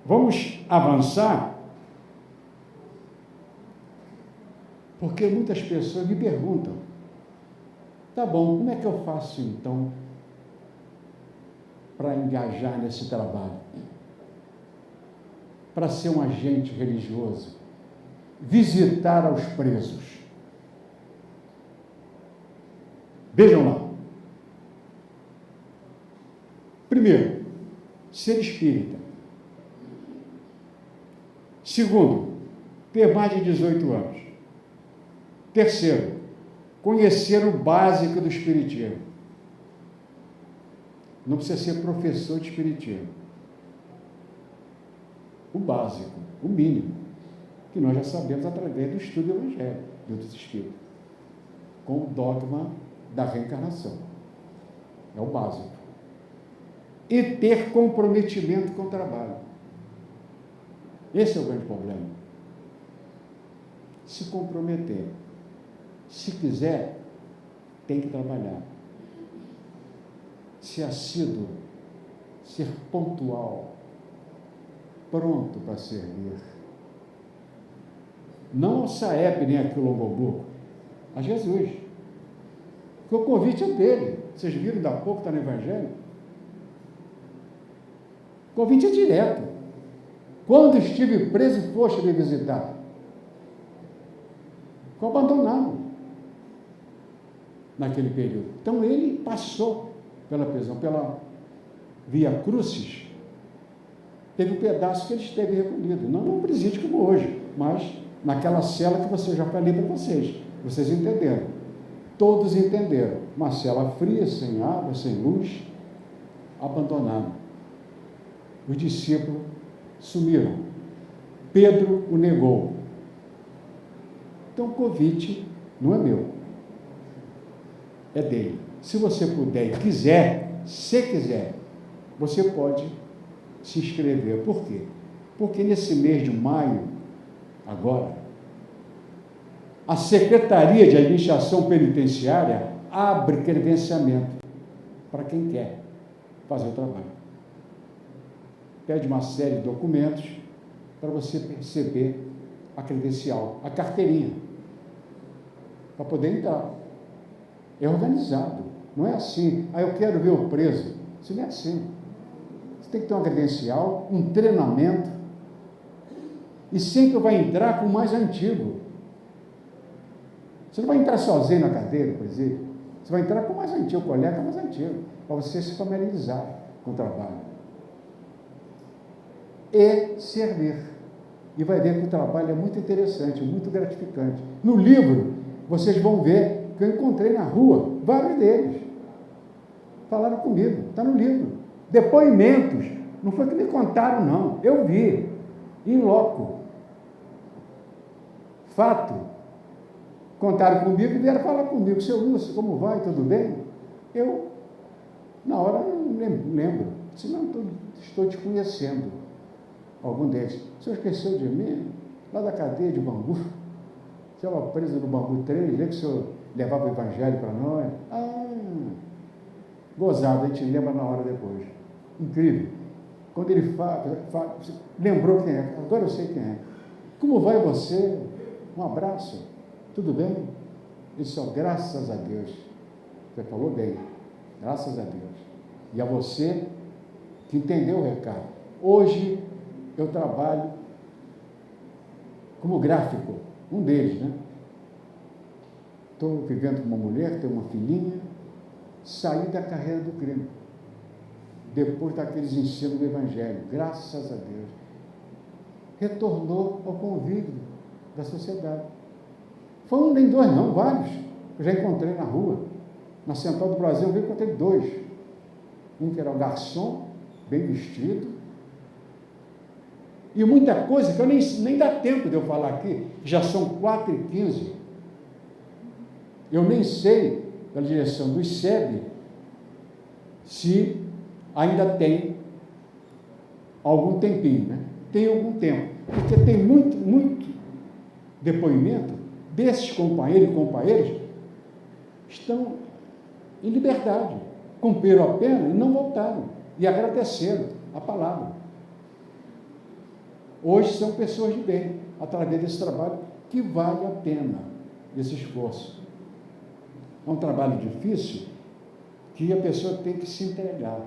Vamos avançar, porque muitas pessoas me perguntam, tá bom, como é que eu faço então para engajar nesse trabalho? Para ser um agente religioso, visitar aos presos. Vejam lá. Primeiro, ser espírita. Segundo, ter mais de 18 anos. Terceiro, conhecer o básico do espiritismo. Não precisa ser professor de espiritismo. O básico, o mínimo, que nós já sabemos através do estudo do Evangelho, dos Espíritos, com o dogma da reencarnação. É o básico. E ter comprometimento com o trabalho. Esse é o grande problema. Se comprometer. Se quiser, tem que trabalhar. Ser assíduo, ser pontual, pronto para servir. Não ao Saep nem a Quilombobu, a Jesus. Porque o convite é dele. Vocês viram ainda há pouco, está no Evangelho? O convite é direto. Quando estive preso, foste me visitar. Ficou abandonado naquele período. Então ele passou pela prisão, pela Via Crucis. Teve um pedaço que ele esteve recolhido, não num presídio como hoje, mas naquela cela que você já falei para vocês. Vocês entenderam. Todos entenderam. Uma cela fria, sem água, sem luz, abandonado. Os discípulos sumiram. Pedro o negou. Então o convite não é meu, é dele. Se você puder e quiser, se quiser, você pode se inscrever. Por quê? Porque nesse mês de maio, agora, a Secretaria de Administração Penitenciária abre credenciamento para quem quer fazer o trabalho. Pede uma série de documentos para você receber a credencial, a carteirinha, para poder entrar. É organizado, não é assim, eu quero ver o preso. Isso não é assim. Você tem que ter uma credencial, um treinamento, e sempre vai entrar com o mais antigo. Você não vai entrar sozinho na cadeira, por exemplo. Você vai entrar com o mais antigo, o colega mais antigo, para você se familiarizar com o trabalho. E servir. E vai ver que o trabalho é muito interessante, muito gratificante. No livro, vocês vão ver que eu encontrei na rua vários deles. Falaram comigo, está no livro. Depoimentos, não foi que me contaram, não. Eu vi, em loco. fato, contaram comigo e vieram falar comigo. Seu Lúcio, como vai? Tudo bem? Eu, na hora, não lembro. Disse, não, estou te conhecendo. Algum deles. O senhor esqueceu de mim? Lá da cadeia de Bangu. Você estava preso no Bangu 3, que o senhor levava o evangelho para nós. Gozado, a gente lembra na hora depois. Incrível. Quando ele lembrou quem é. Agora eu sei quem é. Como vai você? Um abraço. Tudo bem? Ele disse, graças a Deus. Você falou bem. Graças a Deus. E a você que entendeu o recado. Hoje eu trabalho como gráfico. Um deles, né? Estou vivendo com uma mulher, tenho uma filhinha. Saí da carreira do crime. Depois daqueles ensinos do Evangelho. Graças a Deus. Retornou ao convívio da sociedade. Foi um nem dois, não, vários. Eu já encontrei na rua. Na Central do Brasil, eu encontrei dois. Um que era um garçom, bem vestido. E muita coisa que eu nem dá tempo de eu falar aqui. Já são 4h15. Eu nem sei, pela direção do ICEB, se ainda tem algum tempinho, né? Tem algum tempo. Porque tem muito depoimento desses companheiros e companheiras estão em liberdade, cumpriram a pena e não voltaram, e agradeceram a palavra. Hoje são pessoas de bem, através desse trabalho, que vale a pena esse esforço. É um trabalho difícil, que a pessoa tem que se entregar.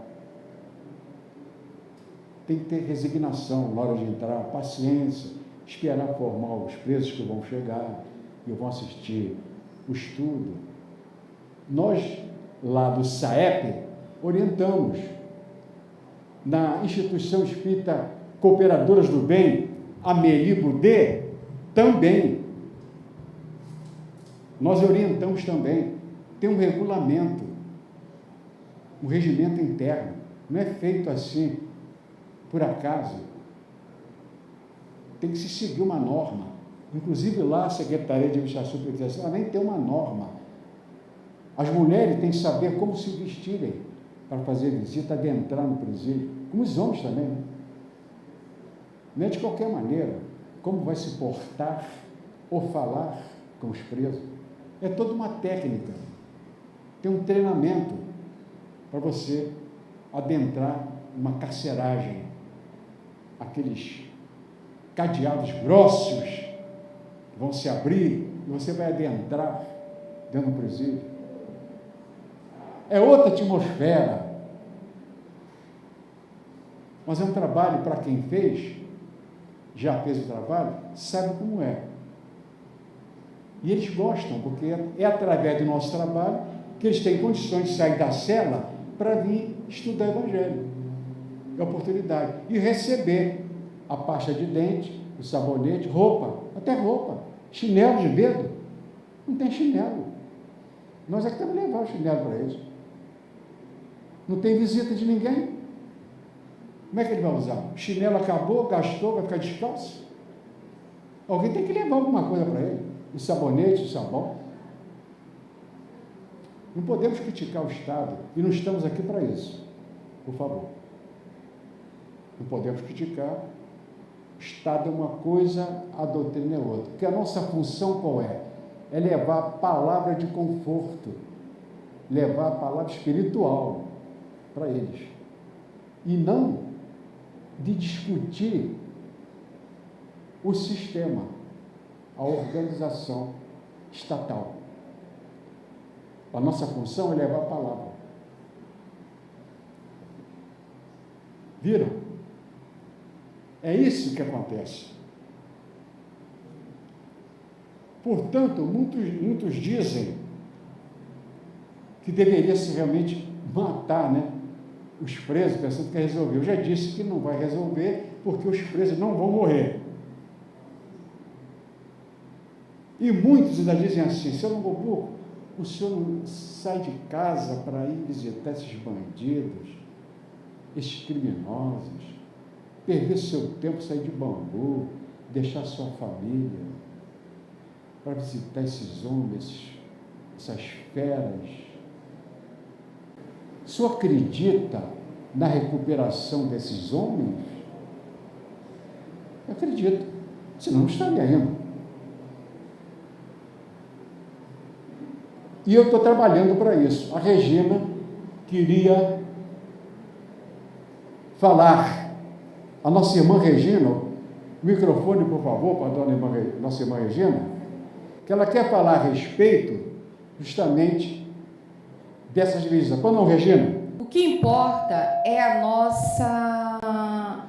Tem que ter resignação na hora de entrar, paciência, esperar formar os presos que vão chegar e vão assistir o estudo. Nós, lá do SAEP, orientamos na Instituição Espírita Cooperadoras do Bem, Amélie Boudet, também. Nós orientamos também. Tem um regulamento, um regimento interno. Não é feito assim, por acaso. Tem que se seguir uma norma. Inclusive lá, a Secretaria de Administração Penitenciária nem tem uma norma. As mulheres têm que saber como se vestirem para fazer visita, adentrar no presídio. Como os homens também, né? Não é de qualquer maneira. Como vai se portar ou falar com os presos. É toda uma técnica. Tem um treinamento para você adentrar uma carceragem. Aqueles cadeados grossos que vão se abrir e você vai adentrar dentro do presídio. É outra atmosfera. Mas é um trabalho para quem fez, já fez o trabalho, sabe como é. E eles gostam, porque é através do nosso trabalho que eles têm condições de sair da cela para vir estudar o Evangelho. É oportunidade. E receber a pasta de dente, o sabonete, roupa, até roupa, chinelo de dedo. Não tem chinelo. Nós é que temos que levar o chinelo para eles. Não tem visita de ninguém. Como é que ele vai usar? O chinelo acabou, gastou, vai ficar descalço? Alguém tem que levar alguma coisa para ele. O sabonete, o sabão. Não podemos criticar o Estado. E não estamos aqui para isso. Por favor. Não podemos criticar. O Estado é uma coisa, a doutrina é outra. Porque a nossa função qual é? É levar a palavra de conforto. Levar a palavra espiritual para eles. E não de discutir o sistema, a organização estatal. A nossa função é levar a palavra. Viram? É isso que acontece. Portanto, muitos dizem que deveria se realmente matar, né, os presos, pensando que ia resolver. Eu já disse que não vai resolver, porque os presos não vão morrer. E muitos ainda dizem assim: seu Longoburgo, o senhor não sai de casa para ir visitar esses bandidos, esses para visitar esses homens, essas feras. O senhor acredita na recuperação desses homens? Eu acredito, senão não estaria indo. E eu estou trabalhando para isso. A Regina queria falar. A nossa irmã Regina, o microfone, por favor, para a nossa irmã Regina, que ela quer falar a respeito justamente dessas divisões. Pois não, Regina? O que importa é a nossa...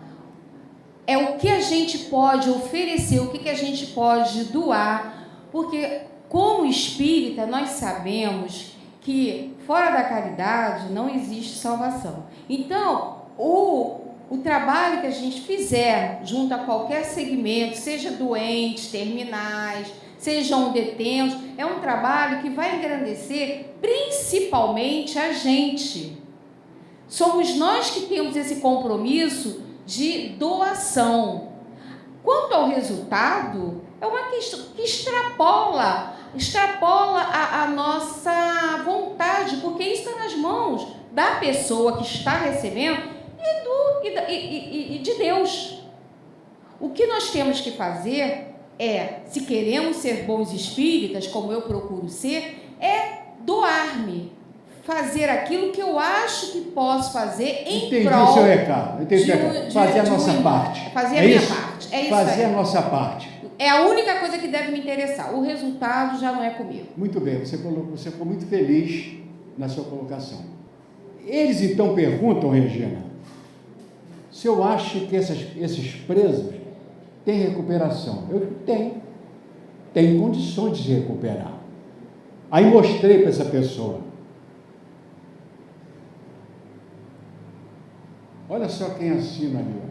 é o que a gente pode oferecer, o que a gente pode doar, porque como espírita nós sabemos que fora da caridade não existe salvação. Então, o trabalho que a gente fizer junto a qualquer segmento, seja doentes, terminais, sejam detentos, é um trabalho que vai engrandecer principalmente a gente. Somos nós que temos esse compromisso de doação. Quanto ao resultado, é uma questão que extrapola a nossa vontade, porque isso está nas mãos da pessoa que está recebendo e de Deus. O que nós temos que fazer é, se queremos ser bons espíritas, como eu procuro ser, é doar-me, fazer aquilo que eu acho que posso fazer em Entendi prol... o seu recado. Entendi o seu recado. Fazer a nossa parte. Fazer a minha parte. É isso Fazer aí. a nossa parte. É a única coisa que deve me interessar. O resultado já não é comigo. Muito bem, você ficou muito feliz na sua colocação. Eles então perguntam, Regina, se eu acho que esses presos têm recuperação. Eu tenho condições de se recuperar. Aí mostrei para essa pessoa. Olha só quem assina ali.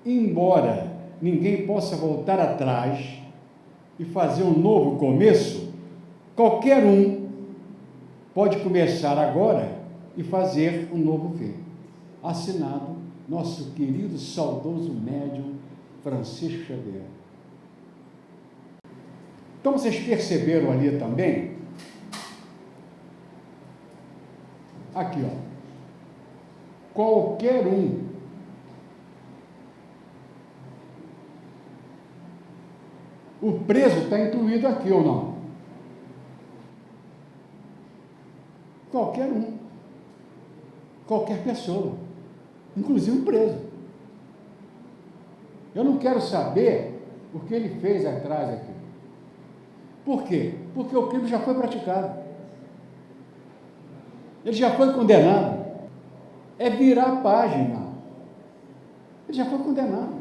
Embora ninguém possa voltar atrás e fazer um novo começo, qualquer um pode começar agora e fazer um novo fim. Assinado nosso querido, saudoso médium Francisco Xavier. Então vocês perceberam ali também? Aqui, ó. Qualquer um o preso está incluído aqui ou não? Qualquer um. Qualquer pessoa. Inclusive o preso. Eu não quero saber o que ele fez atrás aqui. Por quê? Porque o crime já foi praticado. Ele já foi condenado. É virar a página. Ele já foi condenado.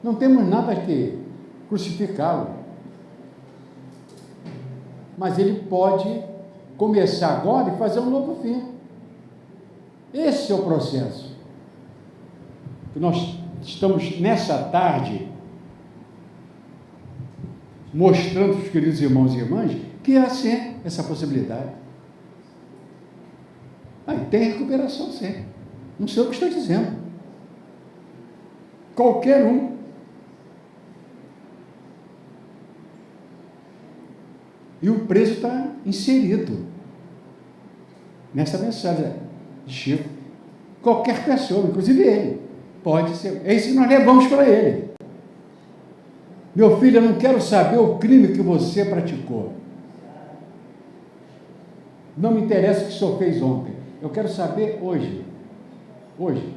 Não temos nada que crucificá-lo. Mas ele pode começar agora e fazer um novo fim. Esse é o processo. Que nós estamos nessa tarde mostrando para os queridos irmãos e irmãs que há sim essa possibilidade. Aí tem recuperação sim. Não sei o que estou dizendo. Qualquer um. E o preso está inserido nessa mensagem de Chico. Qualquer pessoa, inclusive ele, pode ser. É isso que nós levamos para ele. Meu filho, eu não quero saber o crime que você praticou. Não me interessa o que o senhor fez ontem. Eu quero saber hoje. Hoje,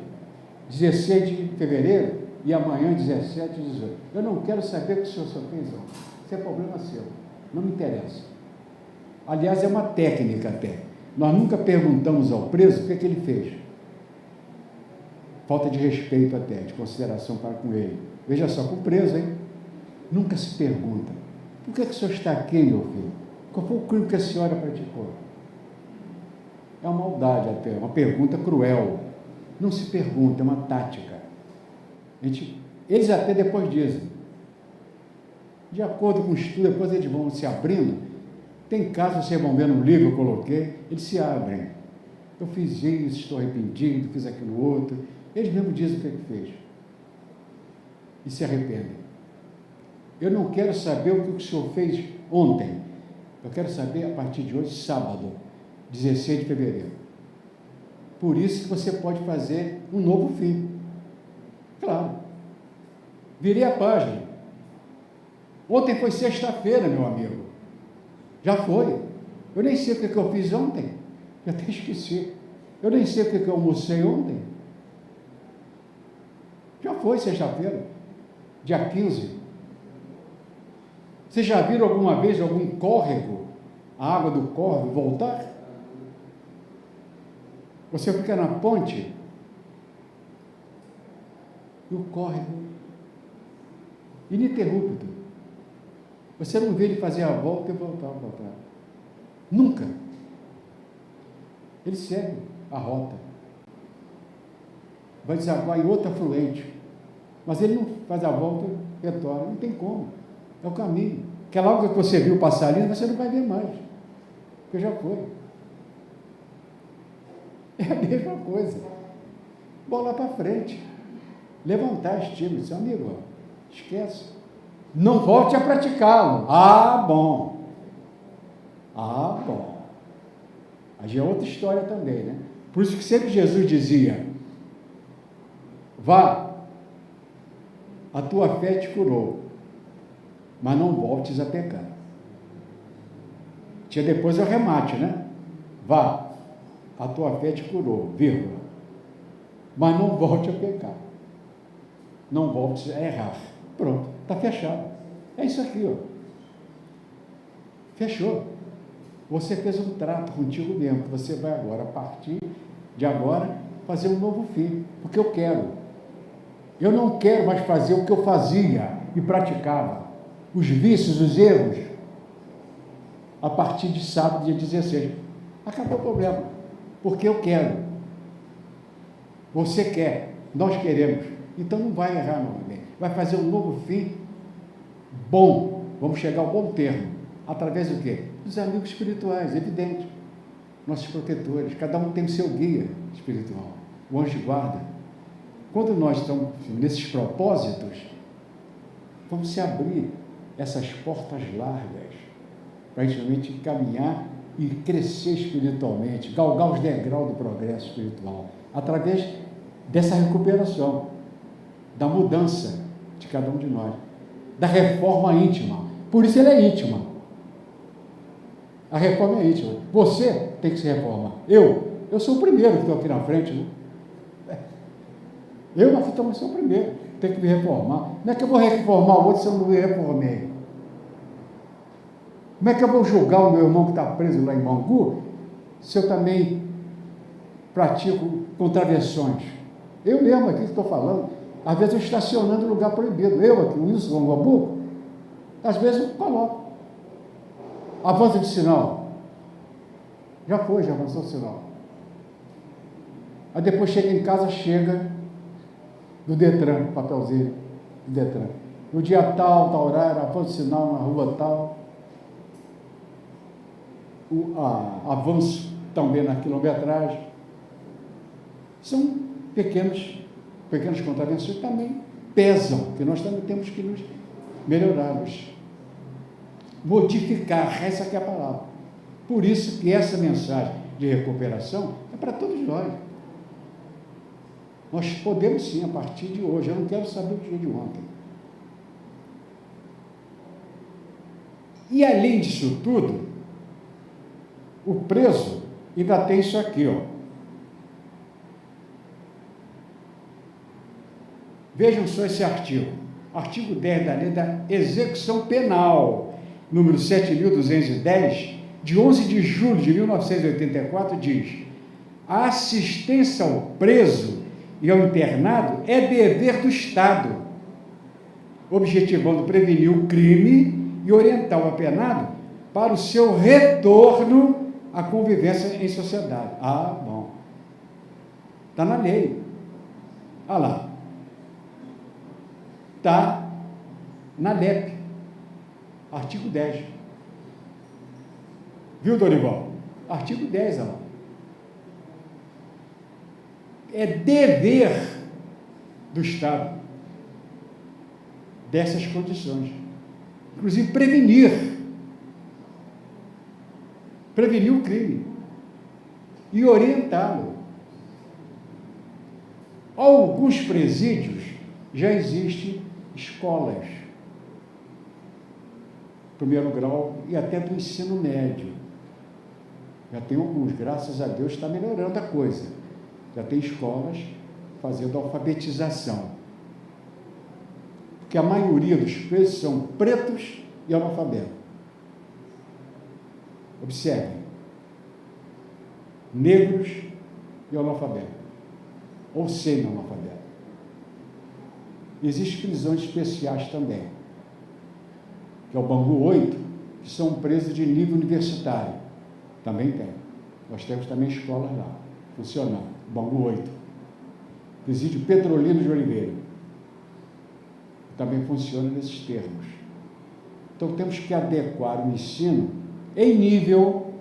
16 de fevereiro e amanhã, 17 e 18. Eu não quero saber o que o senhor fez ontem. Isso é problema seu. Não me interessa. Aliás, é uma técnica até. Nós nunca perguntamos ao preso o que é que ele fez. Falta de respeito até, de consideração para com ele. Veja só, com o preso, hein? Nunca se pergunta. Por que é que o senhor está aqui, meu filho? Qual foi o crime que a senhora praticou? É uma maldade até, uma pergunta cruel. Não se pergunta, é uma tática. Eles até depois dizem. De acordo com o estudo, depois eles vão se abrindo. Tem casos, vocês vão ver no livro que eu coloquei, eles se abrem. Eu fiz isso, estou arrependido, fiz aquilo outro. Eles mesmos dizem o que fez. E se arrependem. Eu não quero saber o que o senhor fez ontem. Eu quero saber a partir de hoje, sábado, 16 de fevereiro. Por isso que você pode fazer um novo fim. Claro. Virei a página. Ontem foi sexta-feira, meu amigo. Já foi. Eu nem sei o que eu fiz ontem. Já até esqueci. Eu nem sei o que eu almocei ontem. Já foi sexta-feira. Dia 15. Vocês já viram alguma vez algum córrego, a água do córrego voltar? Você fica na ponte e o córrego ininterrupto. Você não vê ele fazer a volta e voltar. Nunca. Ele segue a rota. Vai desaguar em outro afluente. Mas ele não faz a volta e retorna. Não tem como. É o caminho. Aquela água que você viu passar ali, você não vai ver mais. Porque já foi. É a mesma coisa. Bola para frente. Levantar estímulo. Seu amigo, esquece. Não volte a praticá-lo. Ah, bom. Aí já é outra história também, né? Por isso que sempre Jesus dizia: vá, a tua fé te curou, mas não voltes a pecar. Tinha depois o remate, né? Vá, a tua fé te curou, vírgula, mas não volte a pecar. Não voltes a errar. Pronto, está fechado. É isso aqui, ó. Fechou. Você fez um trato contigo mesmo, que você vai agora, a partir de agora, fazer um novo fim, porque eu quero. Eu não quero mais fazer o que eu fazia e praticava. Os vícios, os erros. A partir de sábado, dia 16. Acabou o problema. Porque eu quero. Você quer. Nós queremos. Então não vai errar novamente. Vai fazer um novo fim bom. Vamos chegar ao bom termo. Através do quê? Dos amigos espirituais, evidente. Nossos protetores. Cada um tem o seu guia espiritual. O anjo de guarda. Quando nós estamos nesses propósitos, vamos se abrir essas portas largas para a gente realmente caminhar e crescer espiritualmente, galgar os degraus do progresso espiritual, através dessa recuperação, da mudança de cada um de nós, da reforma íntima. Por isso ela é íntima. A reforma é íntima. Você tem que se reformar. Eu sou o primeiro que estou aqui na frente, né? Eu aqui também sou o primeiro, tenho que me reformar. Como é que eu vou reformar o outro se eu não me reformei? Como é que eu vou julgar o meu irmão que está preso lá em Bangu, se eu também pratico contravenções? Eu mesmo aqui que estou falando, às vezes eu estacionando em lugar proibido. Eu aqui, o Wilson Bangu, às vezes eu coloco. Avança de sinal. Já avançou o sinal. Aí depois chega em casa, do Detran, papelzinho do Detran. No dia tal horário, avanço de sinal na rua tal. Avanço também na quilometragem. São pequenas contravenções que também pesam, que nós também temos que nos melhorá-los. Modificar, essa que é a palavra. Por isso que essa mensagem de recuperação é para todos nós. Nós podemos sim, a partir de hoje. Eu não quero saber o dia de ontem. E além disso tudo, o preso ainda tem isso aqui, ó. Vejam só esse artigo. Artigo 10 da Lei da Execução Penal, número 7.210, de 11 de julho de 1984, diz: a assistência ao preso e ao internado é dever do Estado, objetivando prevenir o crime e orientar o apenado para o seu retorno à convivência em sociedade. Ah, bom. Está na lei. Olha lá. Está na LEP, artigo 10. Viu, Dorival? Artigo 10, olha lá. É dever do Estado dessas condições. Inclusive prevenir o crime e orientá-lo. Alguns presídios já existem escolas, primeiro grau e até do ensino médio. Já tem alguns, graças a Deus está melhorando a coisa. Já tem escolas fazendo alfabetização. Porque a maioria dos presos são pretos e analfabetos. Observem. Negros e analfabetos. Ou semi-analfabetos. Existem prisões especiais também, que é o Bangu 8, que são presos de nível universitário. Também tem. Nós temos também escolas lá, funcionando. Bangu 8. Presídio Petrolino de Oliveira. Também funciona nesses termos. Então temos que adequar o ensino em nível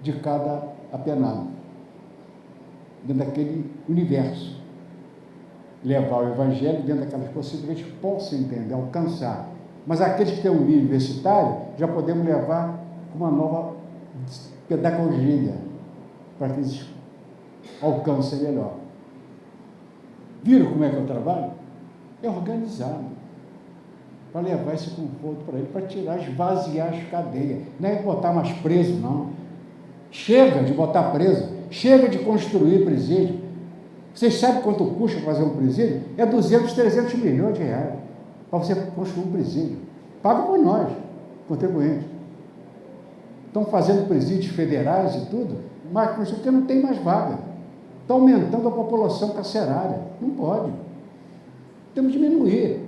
de cada apenado, dentro daquele universo. Levar o Evangelho dentro daquelas possibilidades que possam entender, alcançar. Mas aqueles que têm um nível universitário, já podemos levar uma nova pedagogia para que eles alcancem melhor. Viram como é que eu trabalho? É organizado para levar esse conforto para ele, para tirar, esvaziar as cadeias. Não é botar mais preso, não. Chega de botar preso, chega de construir presídio. Vocês sabem quanto custa fazer um presídio? É 200, 300 milhões de reais para você construir um presídio. Paga por nós, contribuintes. Estão fazendo presídios federais e tudo, mas porque não tem mais vaga. Está aumentando a população carcerária. Não pode. Temos que diminuir.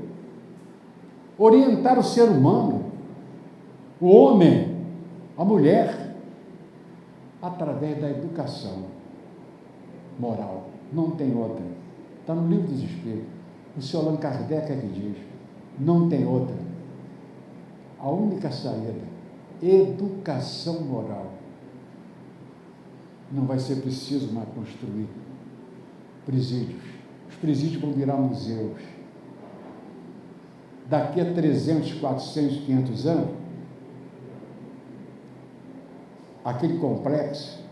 Orientar o ser humano, o homem, a mulher, através da educação moral. Não tem outra. Está no Livro dos Espíritos. O senhor Allan Kardec é que diz. Não tem outra. A única saída, educação moral. Não vai ser preciso mais construir presídios. Os presídios vão virar museus. Daqui a 300, 400, 500 anos, aquele complexo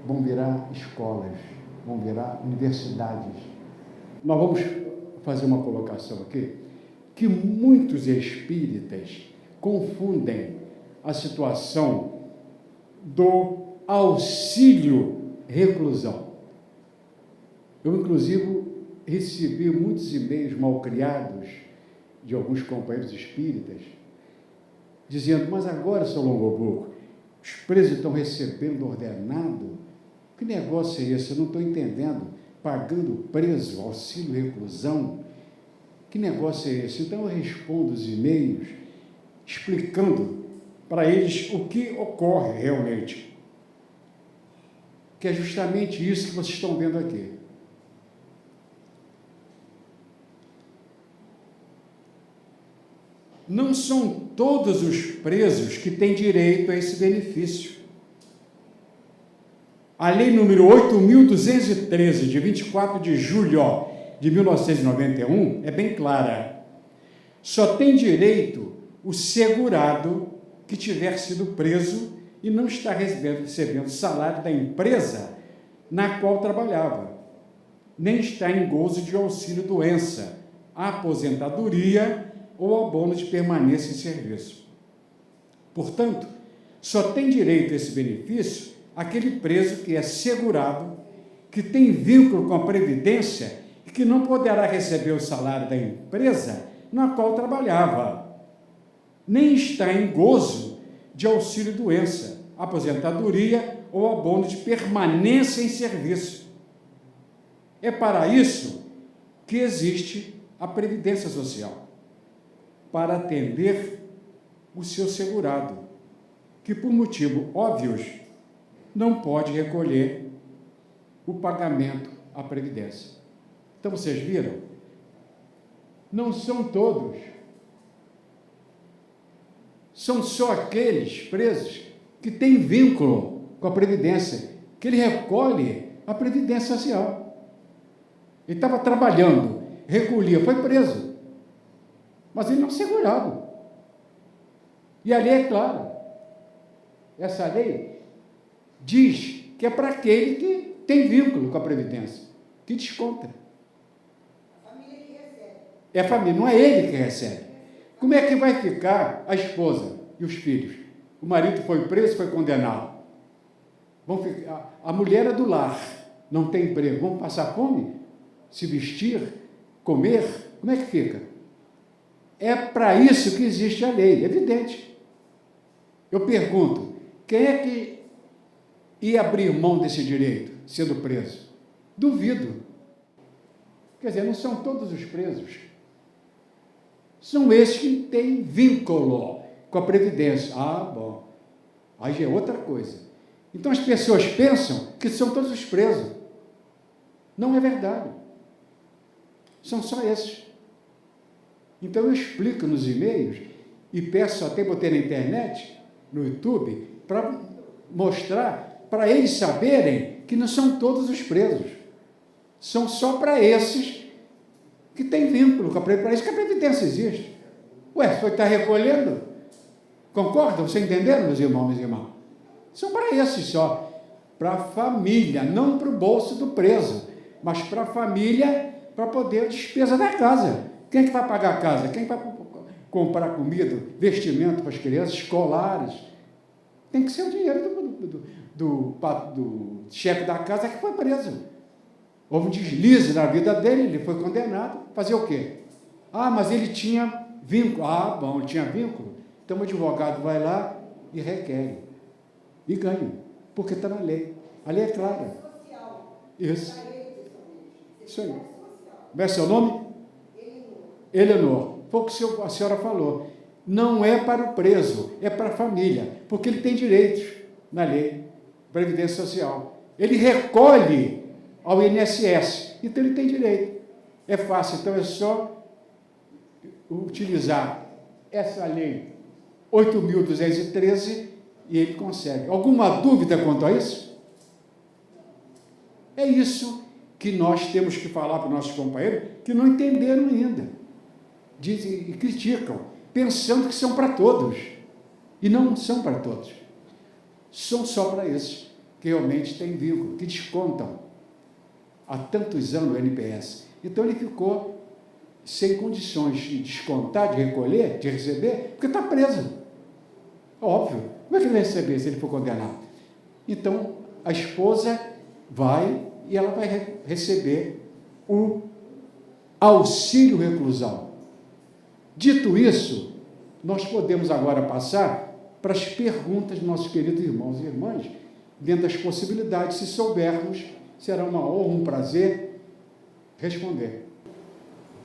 vão virar escolas, vão virar universidades. Nós vamos fazer uma colocação aqui, que muitos espíritas confundem a situação do auxílio reclusão. Eu, inclusive, recebi muitos e-mails malcriados de alguns companheiros espíritas, dizendo, mas agora, seu Longoburgo, os presos estão recebendo ordenado? Que negócio é esse? Eu não estou entendendo. Pagando preso, auxílio reclusão? Que negócio é esse? Então eu respondo os e-mails explicando para eles o que ocorre realmente. Que é justamente isso que vocês estão vendo aqui. Não são todos os presos que têm direito a esse benefício. A lei número 8.213, de 24 de julho de 1991, é bem clara. Só tem direito o segurado que tiver sido preso e não está recebendo salário da empresa na qual trabalhava, nem está em gozo de auxílio-doença, aposentadoria ou abono de permanência em serviço. Portanto, só tem direito a esse benefício aquele preso que é segurado, que tem vínculo com a Previdência e que não poderá receber o salário da empresa na qual trabalhava, nem está em gozo de auxílio-doença, aposentadoria ou abono de permanência em serviço. É para isso que existe a Previdência Social, para atender o seu segurado, que por motivos óbvios não pode recolher o pagamento à Previdência. Então, vocês viram? Não são todos. São só aqueles presos que têm vínculo com a Previdência, que ele recolhe a Previdência Social. Ele estava trabalhando, recolhia, foi preso. Mas ele não segurava. E a lei é clara. Essa lei diz que é para aquele que tem vínculo com a Previdência, que desconta. A família que recebe. É a família, não é ele que recebe. Como é que vai ficar a esposa e os filhos? O marido foi preso, foi condenado. Vão ficar, a mulher é do lar, não tem emprego, vão passar fome? Se vestir, comer? Como é que fica? É para isso que existe a lei, é evidente. Eu pergunto, quem é que ia abrir mão desse direito, sendo preso? Duvido. Quer dizer, não são todos os presos. São esses que têm vínculo com a Previdência. Ah, bom. Aí já é outra coisa. Então as pessoas pensam que são todos os presos. Não é verdade. São só esses. Então eu explico nos e-mails e peço, até botei na internet, no YouTube, para mostrar, para eles saberem que não são todos os presos. São só para esses que têm vínculo com a Previdência. Para isso que a Previdência existe. Ué, você está recolhendo? Concordam? Você entenderam, meus irmãos, minhas irmãs? São para esses só. Para a família, não para o bolso do preso, mas para a família, para poder a despesa da casa. Quem é que vai pagar a casa? Quem vai comprar comida, vestimento para as crianças, escolares? Tem que ser o dinheiro do chefe da casa que foi preso. Houve um deslize na vida dele, ele foi condenado. Fazer o quê? Ah, mas ele tinha vínculo. Ah, bom, tinha vínculo. Então o advogado vai lá e requer. E ganha. Porque está na lei. A lei é clara. Isso. Isso aí. Como é seu nome? Eleanor. Foi o que a senhora falou. Não é para o preso, é para a família. Porque ele tem direitos na lei. Previdência Social. Ele recolhe ao INSS. Então ele tem direito. É fácil. Então é só utilizar essa lei 8.213 e ele consegue. Alguma dúvida quanto a isso? É isso que nós temos que falar para os nossos companheiros que não entenderam ainda. Dizem e criticam, pensando que são para todos. E não são para todos. São só para esses que realmente têm vínculo, que descontam há tantos anos o NPS. Então ele ficou sem condições de descontar, de recolher, de receber, porque está preso. Óbvio. Como é que ele vai receber se ele for condenado? Então, a esposa vai e ela vai receber o auxílio reclusão. Dito isso, nós podemos agora passar para as perguntas dos nossos queridos irmãos e irmãs, dentro das possibilidades, se soubermos, será uma honra, um prazer responder.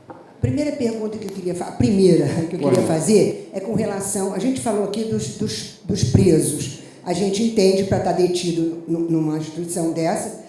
A primeira pergunta que eu queria fazer é com relação, a gente falou aqui dos presos, a gente entende para estar detido numa instituição dessa,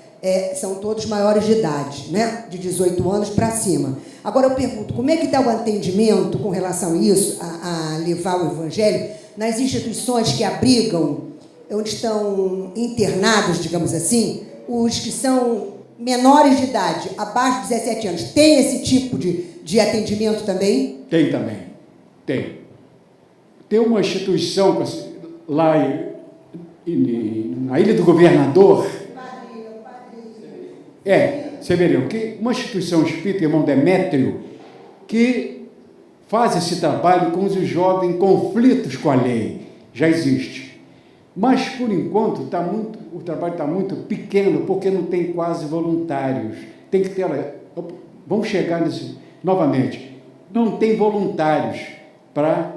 são todos maiores de idade, né? De 18 anos para cima. Agora eu pergunto, como é que está o atendimento com relação a isso, a levar o Evangelho nas instituições que abrigam, onde estão internados, digamos assim, os que são menores de idade, abaixo de 17 anos, tem esse tipo de atendimento também? Tem também, tem. Tem uma instituição lá na Ilha do Governador. Severiano, que uma instituição espírita, irmão Demétrio, que faz esse trabalho com os jovens em conflitos com a lei. Já existe. Mas, por enquanto, o trabalho está muito pequeno, porque não tem quase voluntários. Tem que ter... Vamos chegar nisso novamente. Não tem voluntários para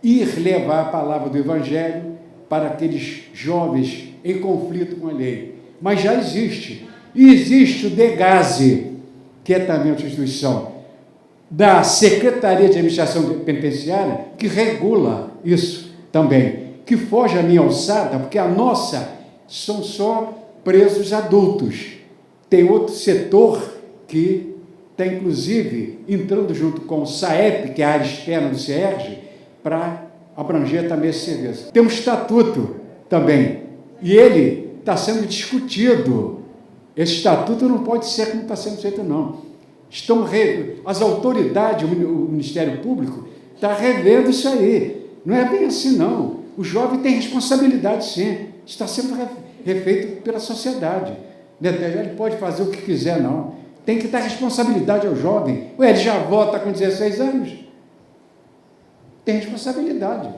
ir levar a palavra do Evangelho para aqueles jovens em conflito com a lei. Mas já existe. E existe o DEGASE, que é também uma instituição da Secretaria de Administração Penitenciária, que regula isso também, que foge à minha alçada, porque a nossa são só presos adultos. Tem outro setor que está, inclusive, entrando junto com o SAEP, que é a área externa do CERJ, para abranger também esse serviço. Tem um estatuto também, e ele está sendo discutido. Esse estatuto não pode ser como está sendo feito, não. As autoridades, o Ministério Público, está revendo isso aí. Não é bem assim, não. O jovem tem responsabilidade, sim. Está sendo refeito pela sociedade. Ele pode fazer o que quiser, não. Tem que dar responsabilidade ao jovem. Ué, ele já vota com 16 anos. Tem responsabilidade.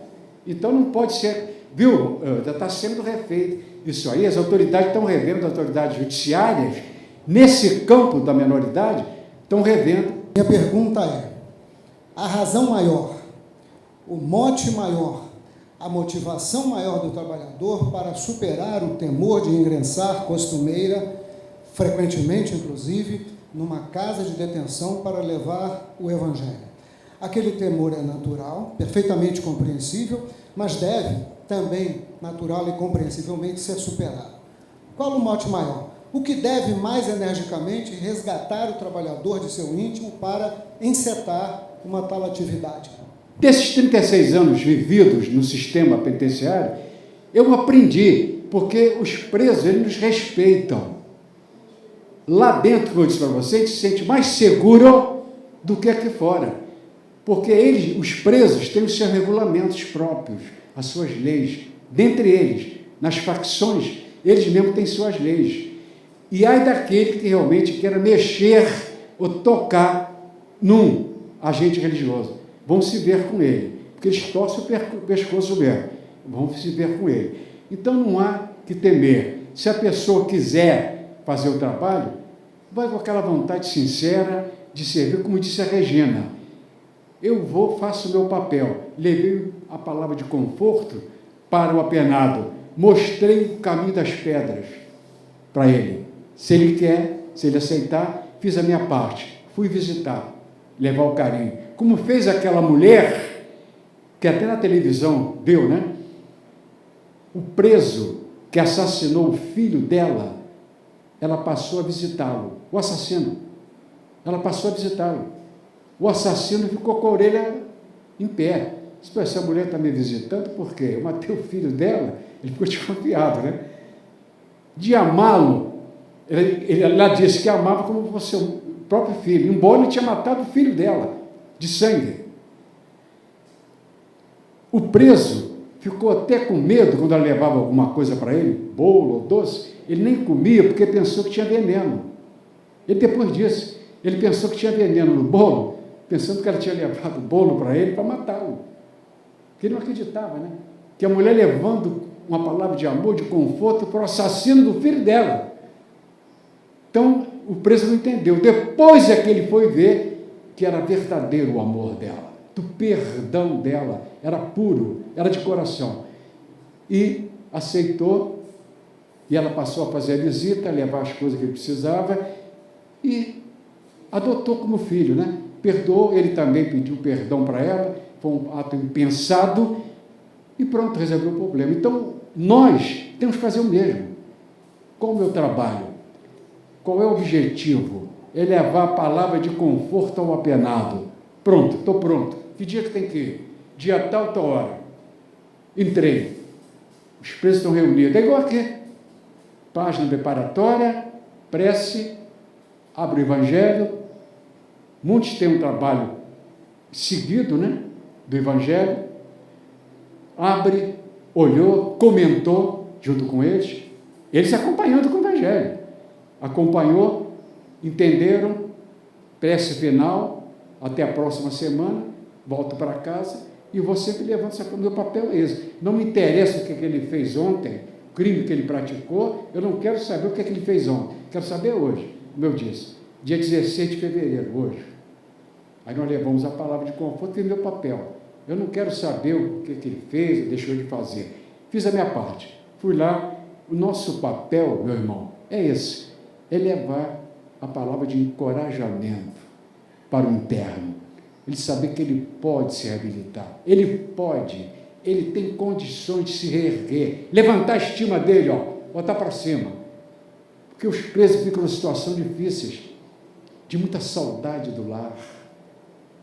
Então não pode ser, viu? Já está sendo refeito. Isso aí, as autoridades estão revendo, as autoridades judiciárias, nesse campo da menoridade, estão revendo. Minha pergunta é: a razão maior, o mote maior, a motivação maior do trabalhador para superar o temor de ingressar costumeira, frequentemente, inclusive, numa casa de detenção para levar o Evangelho. Aquele temor é natural, perfeitamente compreensível, mas deve também, natural e compreensivelmente, ser superado. Qual o mote maior? O que deve mais energicamente resgatar o trabalhador de seu íntimo para encetar uma tal atividade? Desses 36 anos vividos no sistema penitenciário, eu aprendi, porque os presos, eles nos respeitam. Lá dentro, como eu disse para você, a gente se sente mais seguro do que aqui fora. Porque eles, os presos, têm os seus regulamentos próprios, as suas leis. Dentre eles, nas facções, eles mesmos têm suas leis. E ai daquele que realmente queira mexer ou tocar num agente religioso. Vão se ver com ele, porque eles torcem o pescoço mesmo. Vão se ver com ele. Então não há que temer. Se a pessoa quiser fazer o trabalho, vai com aquela vontade sincera de servir, como disse a Regina. Eu faço o meu papel. Levei a palavra de conforto para o apenado. Mostrei o caminho das pedras para ele. Se ele quer, se ele aceitar, fiz a minha parte. Fui visitar, levar o carinho. Como fez aquela mulher, que até na televisão deu, né? O preso que assassinou o filho dela, ela passou a visitá-lo. O assassino. Ela passou a visitá-lo. O assassino ficou com a orelha em pé. Disse: essa mulher está me visitando por quê? Eu matei o filho dela. Ele ficou desconfiado, né? De amá-lo, ela disse que amava como fosse o próprio filho, embora ele tinha matado o filho dela, de sangue. O preso ficou até com medo quando ela levava alguma coisa para ele, bolo ou doce. Ele nem comia porque pensou que tinha veneno. Ele depois disse, ele pensou que tinha veneno no bolo, pensando que ela tinha levado o bolo para ele para matá-lo. Porque ele não acreditava, né? Que a mulher levando uma palavra de amor, de conforto para o assassino do filho dela. Então, o preso não entendeu. Depois é que ele foi ver que era verdadeiro o amor dela, do perdão dela, era puro, era de coração. E aceitou, e ela passou a fazer a visita, a levar as coisas que ele precisava, e adotou como filho, né? Perdoou, ele também pediu perdão para ela, foi um ato impensado, e pronto, resolveu o problema. Então, nós temos que fazer o mesmo. Qual o meu trabalho? Qual é o objetivo? É levar a palavra de conforto ao apenado. Pronto, estou pronto. Que dia que tem que ir? Dia tal, tal hora. Entrei. Os presos estão reunidos. É igual aqui. Página preparatória, prece, abre o Evangelho. Muitos têm um trabalho seguido, né, do Evangelho. Abre, olhou, comentou junto com eles. Eles acompanhando com o Evangelho. Acompanhou, entenderam, prece final, até a próxima semana, volto para casa e vou sempre levando o meu papel é esse. Não me interessa o que ele fez ontem, o crime que ele praticou, eu não quero saber o que ele fez ontem, quero saber hoje, como eu disse, dia 16 de fevereiro, hoje. Aí nós levamos a palavra de conforto e meu papel. Eu não quero saber o que ele fez ou deixou de fazer. Fiz a minha parte, fui lá, o nosso papel, meu irmão, é esse. É levar a palavra de encorajamento para o interno. Ele saber que ele pode se reabilitar. Ele pode. Ele tem condições de se reerguer. Levantar a estima dele, botar para cima. Porque os presos ficam em situações difíceis, de muita saudade do lar.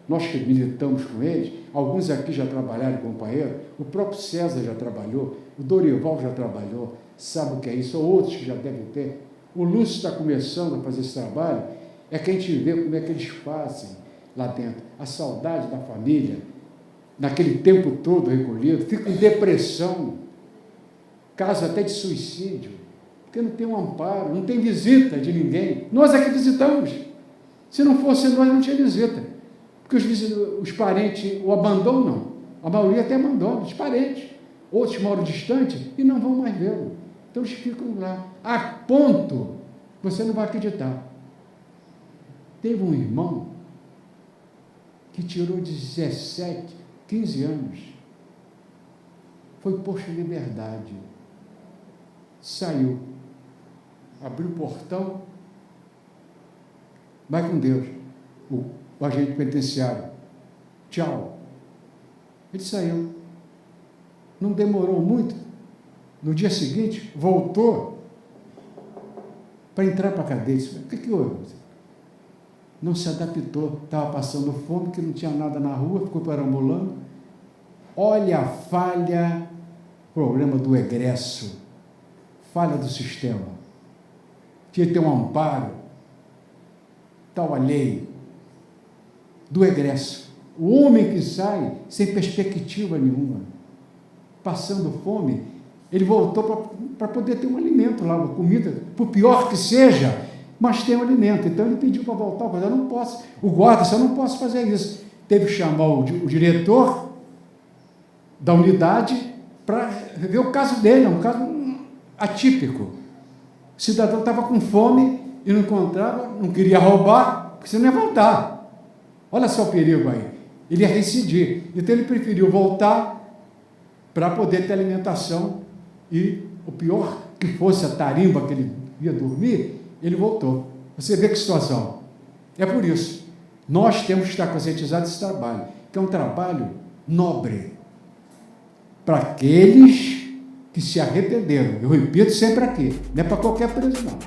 Nós que militamos com eles, alguns aqui já trabalharam, companheiro, o próprio César já trabalhou, o Dorival já trabalhou, sabe o que é isso, ou outros que já devem ter. O Lúcio está começando a fazer esse trabalho É que a gente vê como é que eles fazem lá dentro. A saudade da família, naquele tempo todo recolhido, fica em depressão, caso até de suicídio, porque não tem um amparo, não tem visita de ninguém. Nós é que visitamos. Se não fosse nós, não tinha visita. Porque os parentes o abandonam. A maioria até abandona, os parentes. Outros moram distante e não vão mais vê-lo. Então eles ficam lá. A ponto, você não vai acreditar. Teve um irmão que tirou 17, 15 anos. Foi posto em liberdade. Saiu. Abriu o portão. Vai com Deus. O agente penitenciário. Tchau. Ele saiu. Não demorou muito. No dia seguinte, voltou para entrar para a cadeia. Disse, o que houve? Não se adaptou. Estava passando fome, que não tinha nada na rua, ficou perambulando. Olha a falha, problema do egresso, falha do sistema. Tinha que ter um amparo, tal a lei do egresso. O homem que sai sem perspectiva nenhuma, passando fome, ele voltou para poder ter um alimento lá, uma comida, por pior que seja, mas tem um alimento. Então ele pediu para voltar, mas eu não posso, o guarda disse, eu não posso fazer isso. Teve que chamar o diretor da unidade para ver o caso dele, é um caso atípico. O cidadão estava com fome e não encontrava, não queria roubar, porque senão ia voltar. Olha só o perigo aí. Ele ia reincidir. Então ele preferiu voltar para poder ter alimentação e, o pior que fosse a tarimba que ele ia dormir, ele voltou. Você vê que situação. É por isso. Nós temos que estar conscientizados desse trabalho, que é um trabalho nobre para aqueles que se arrependeram. Eu repito sempre aqui, não é para qualquer preso, não.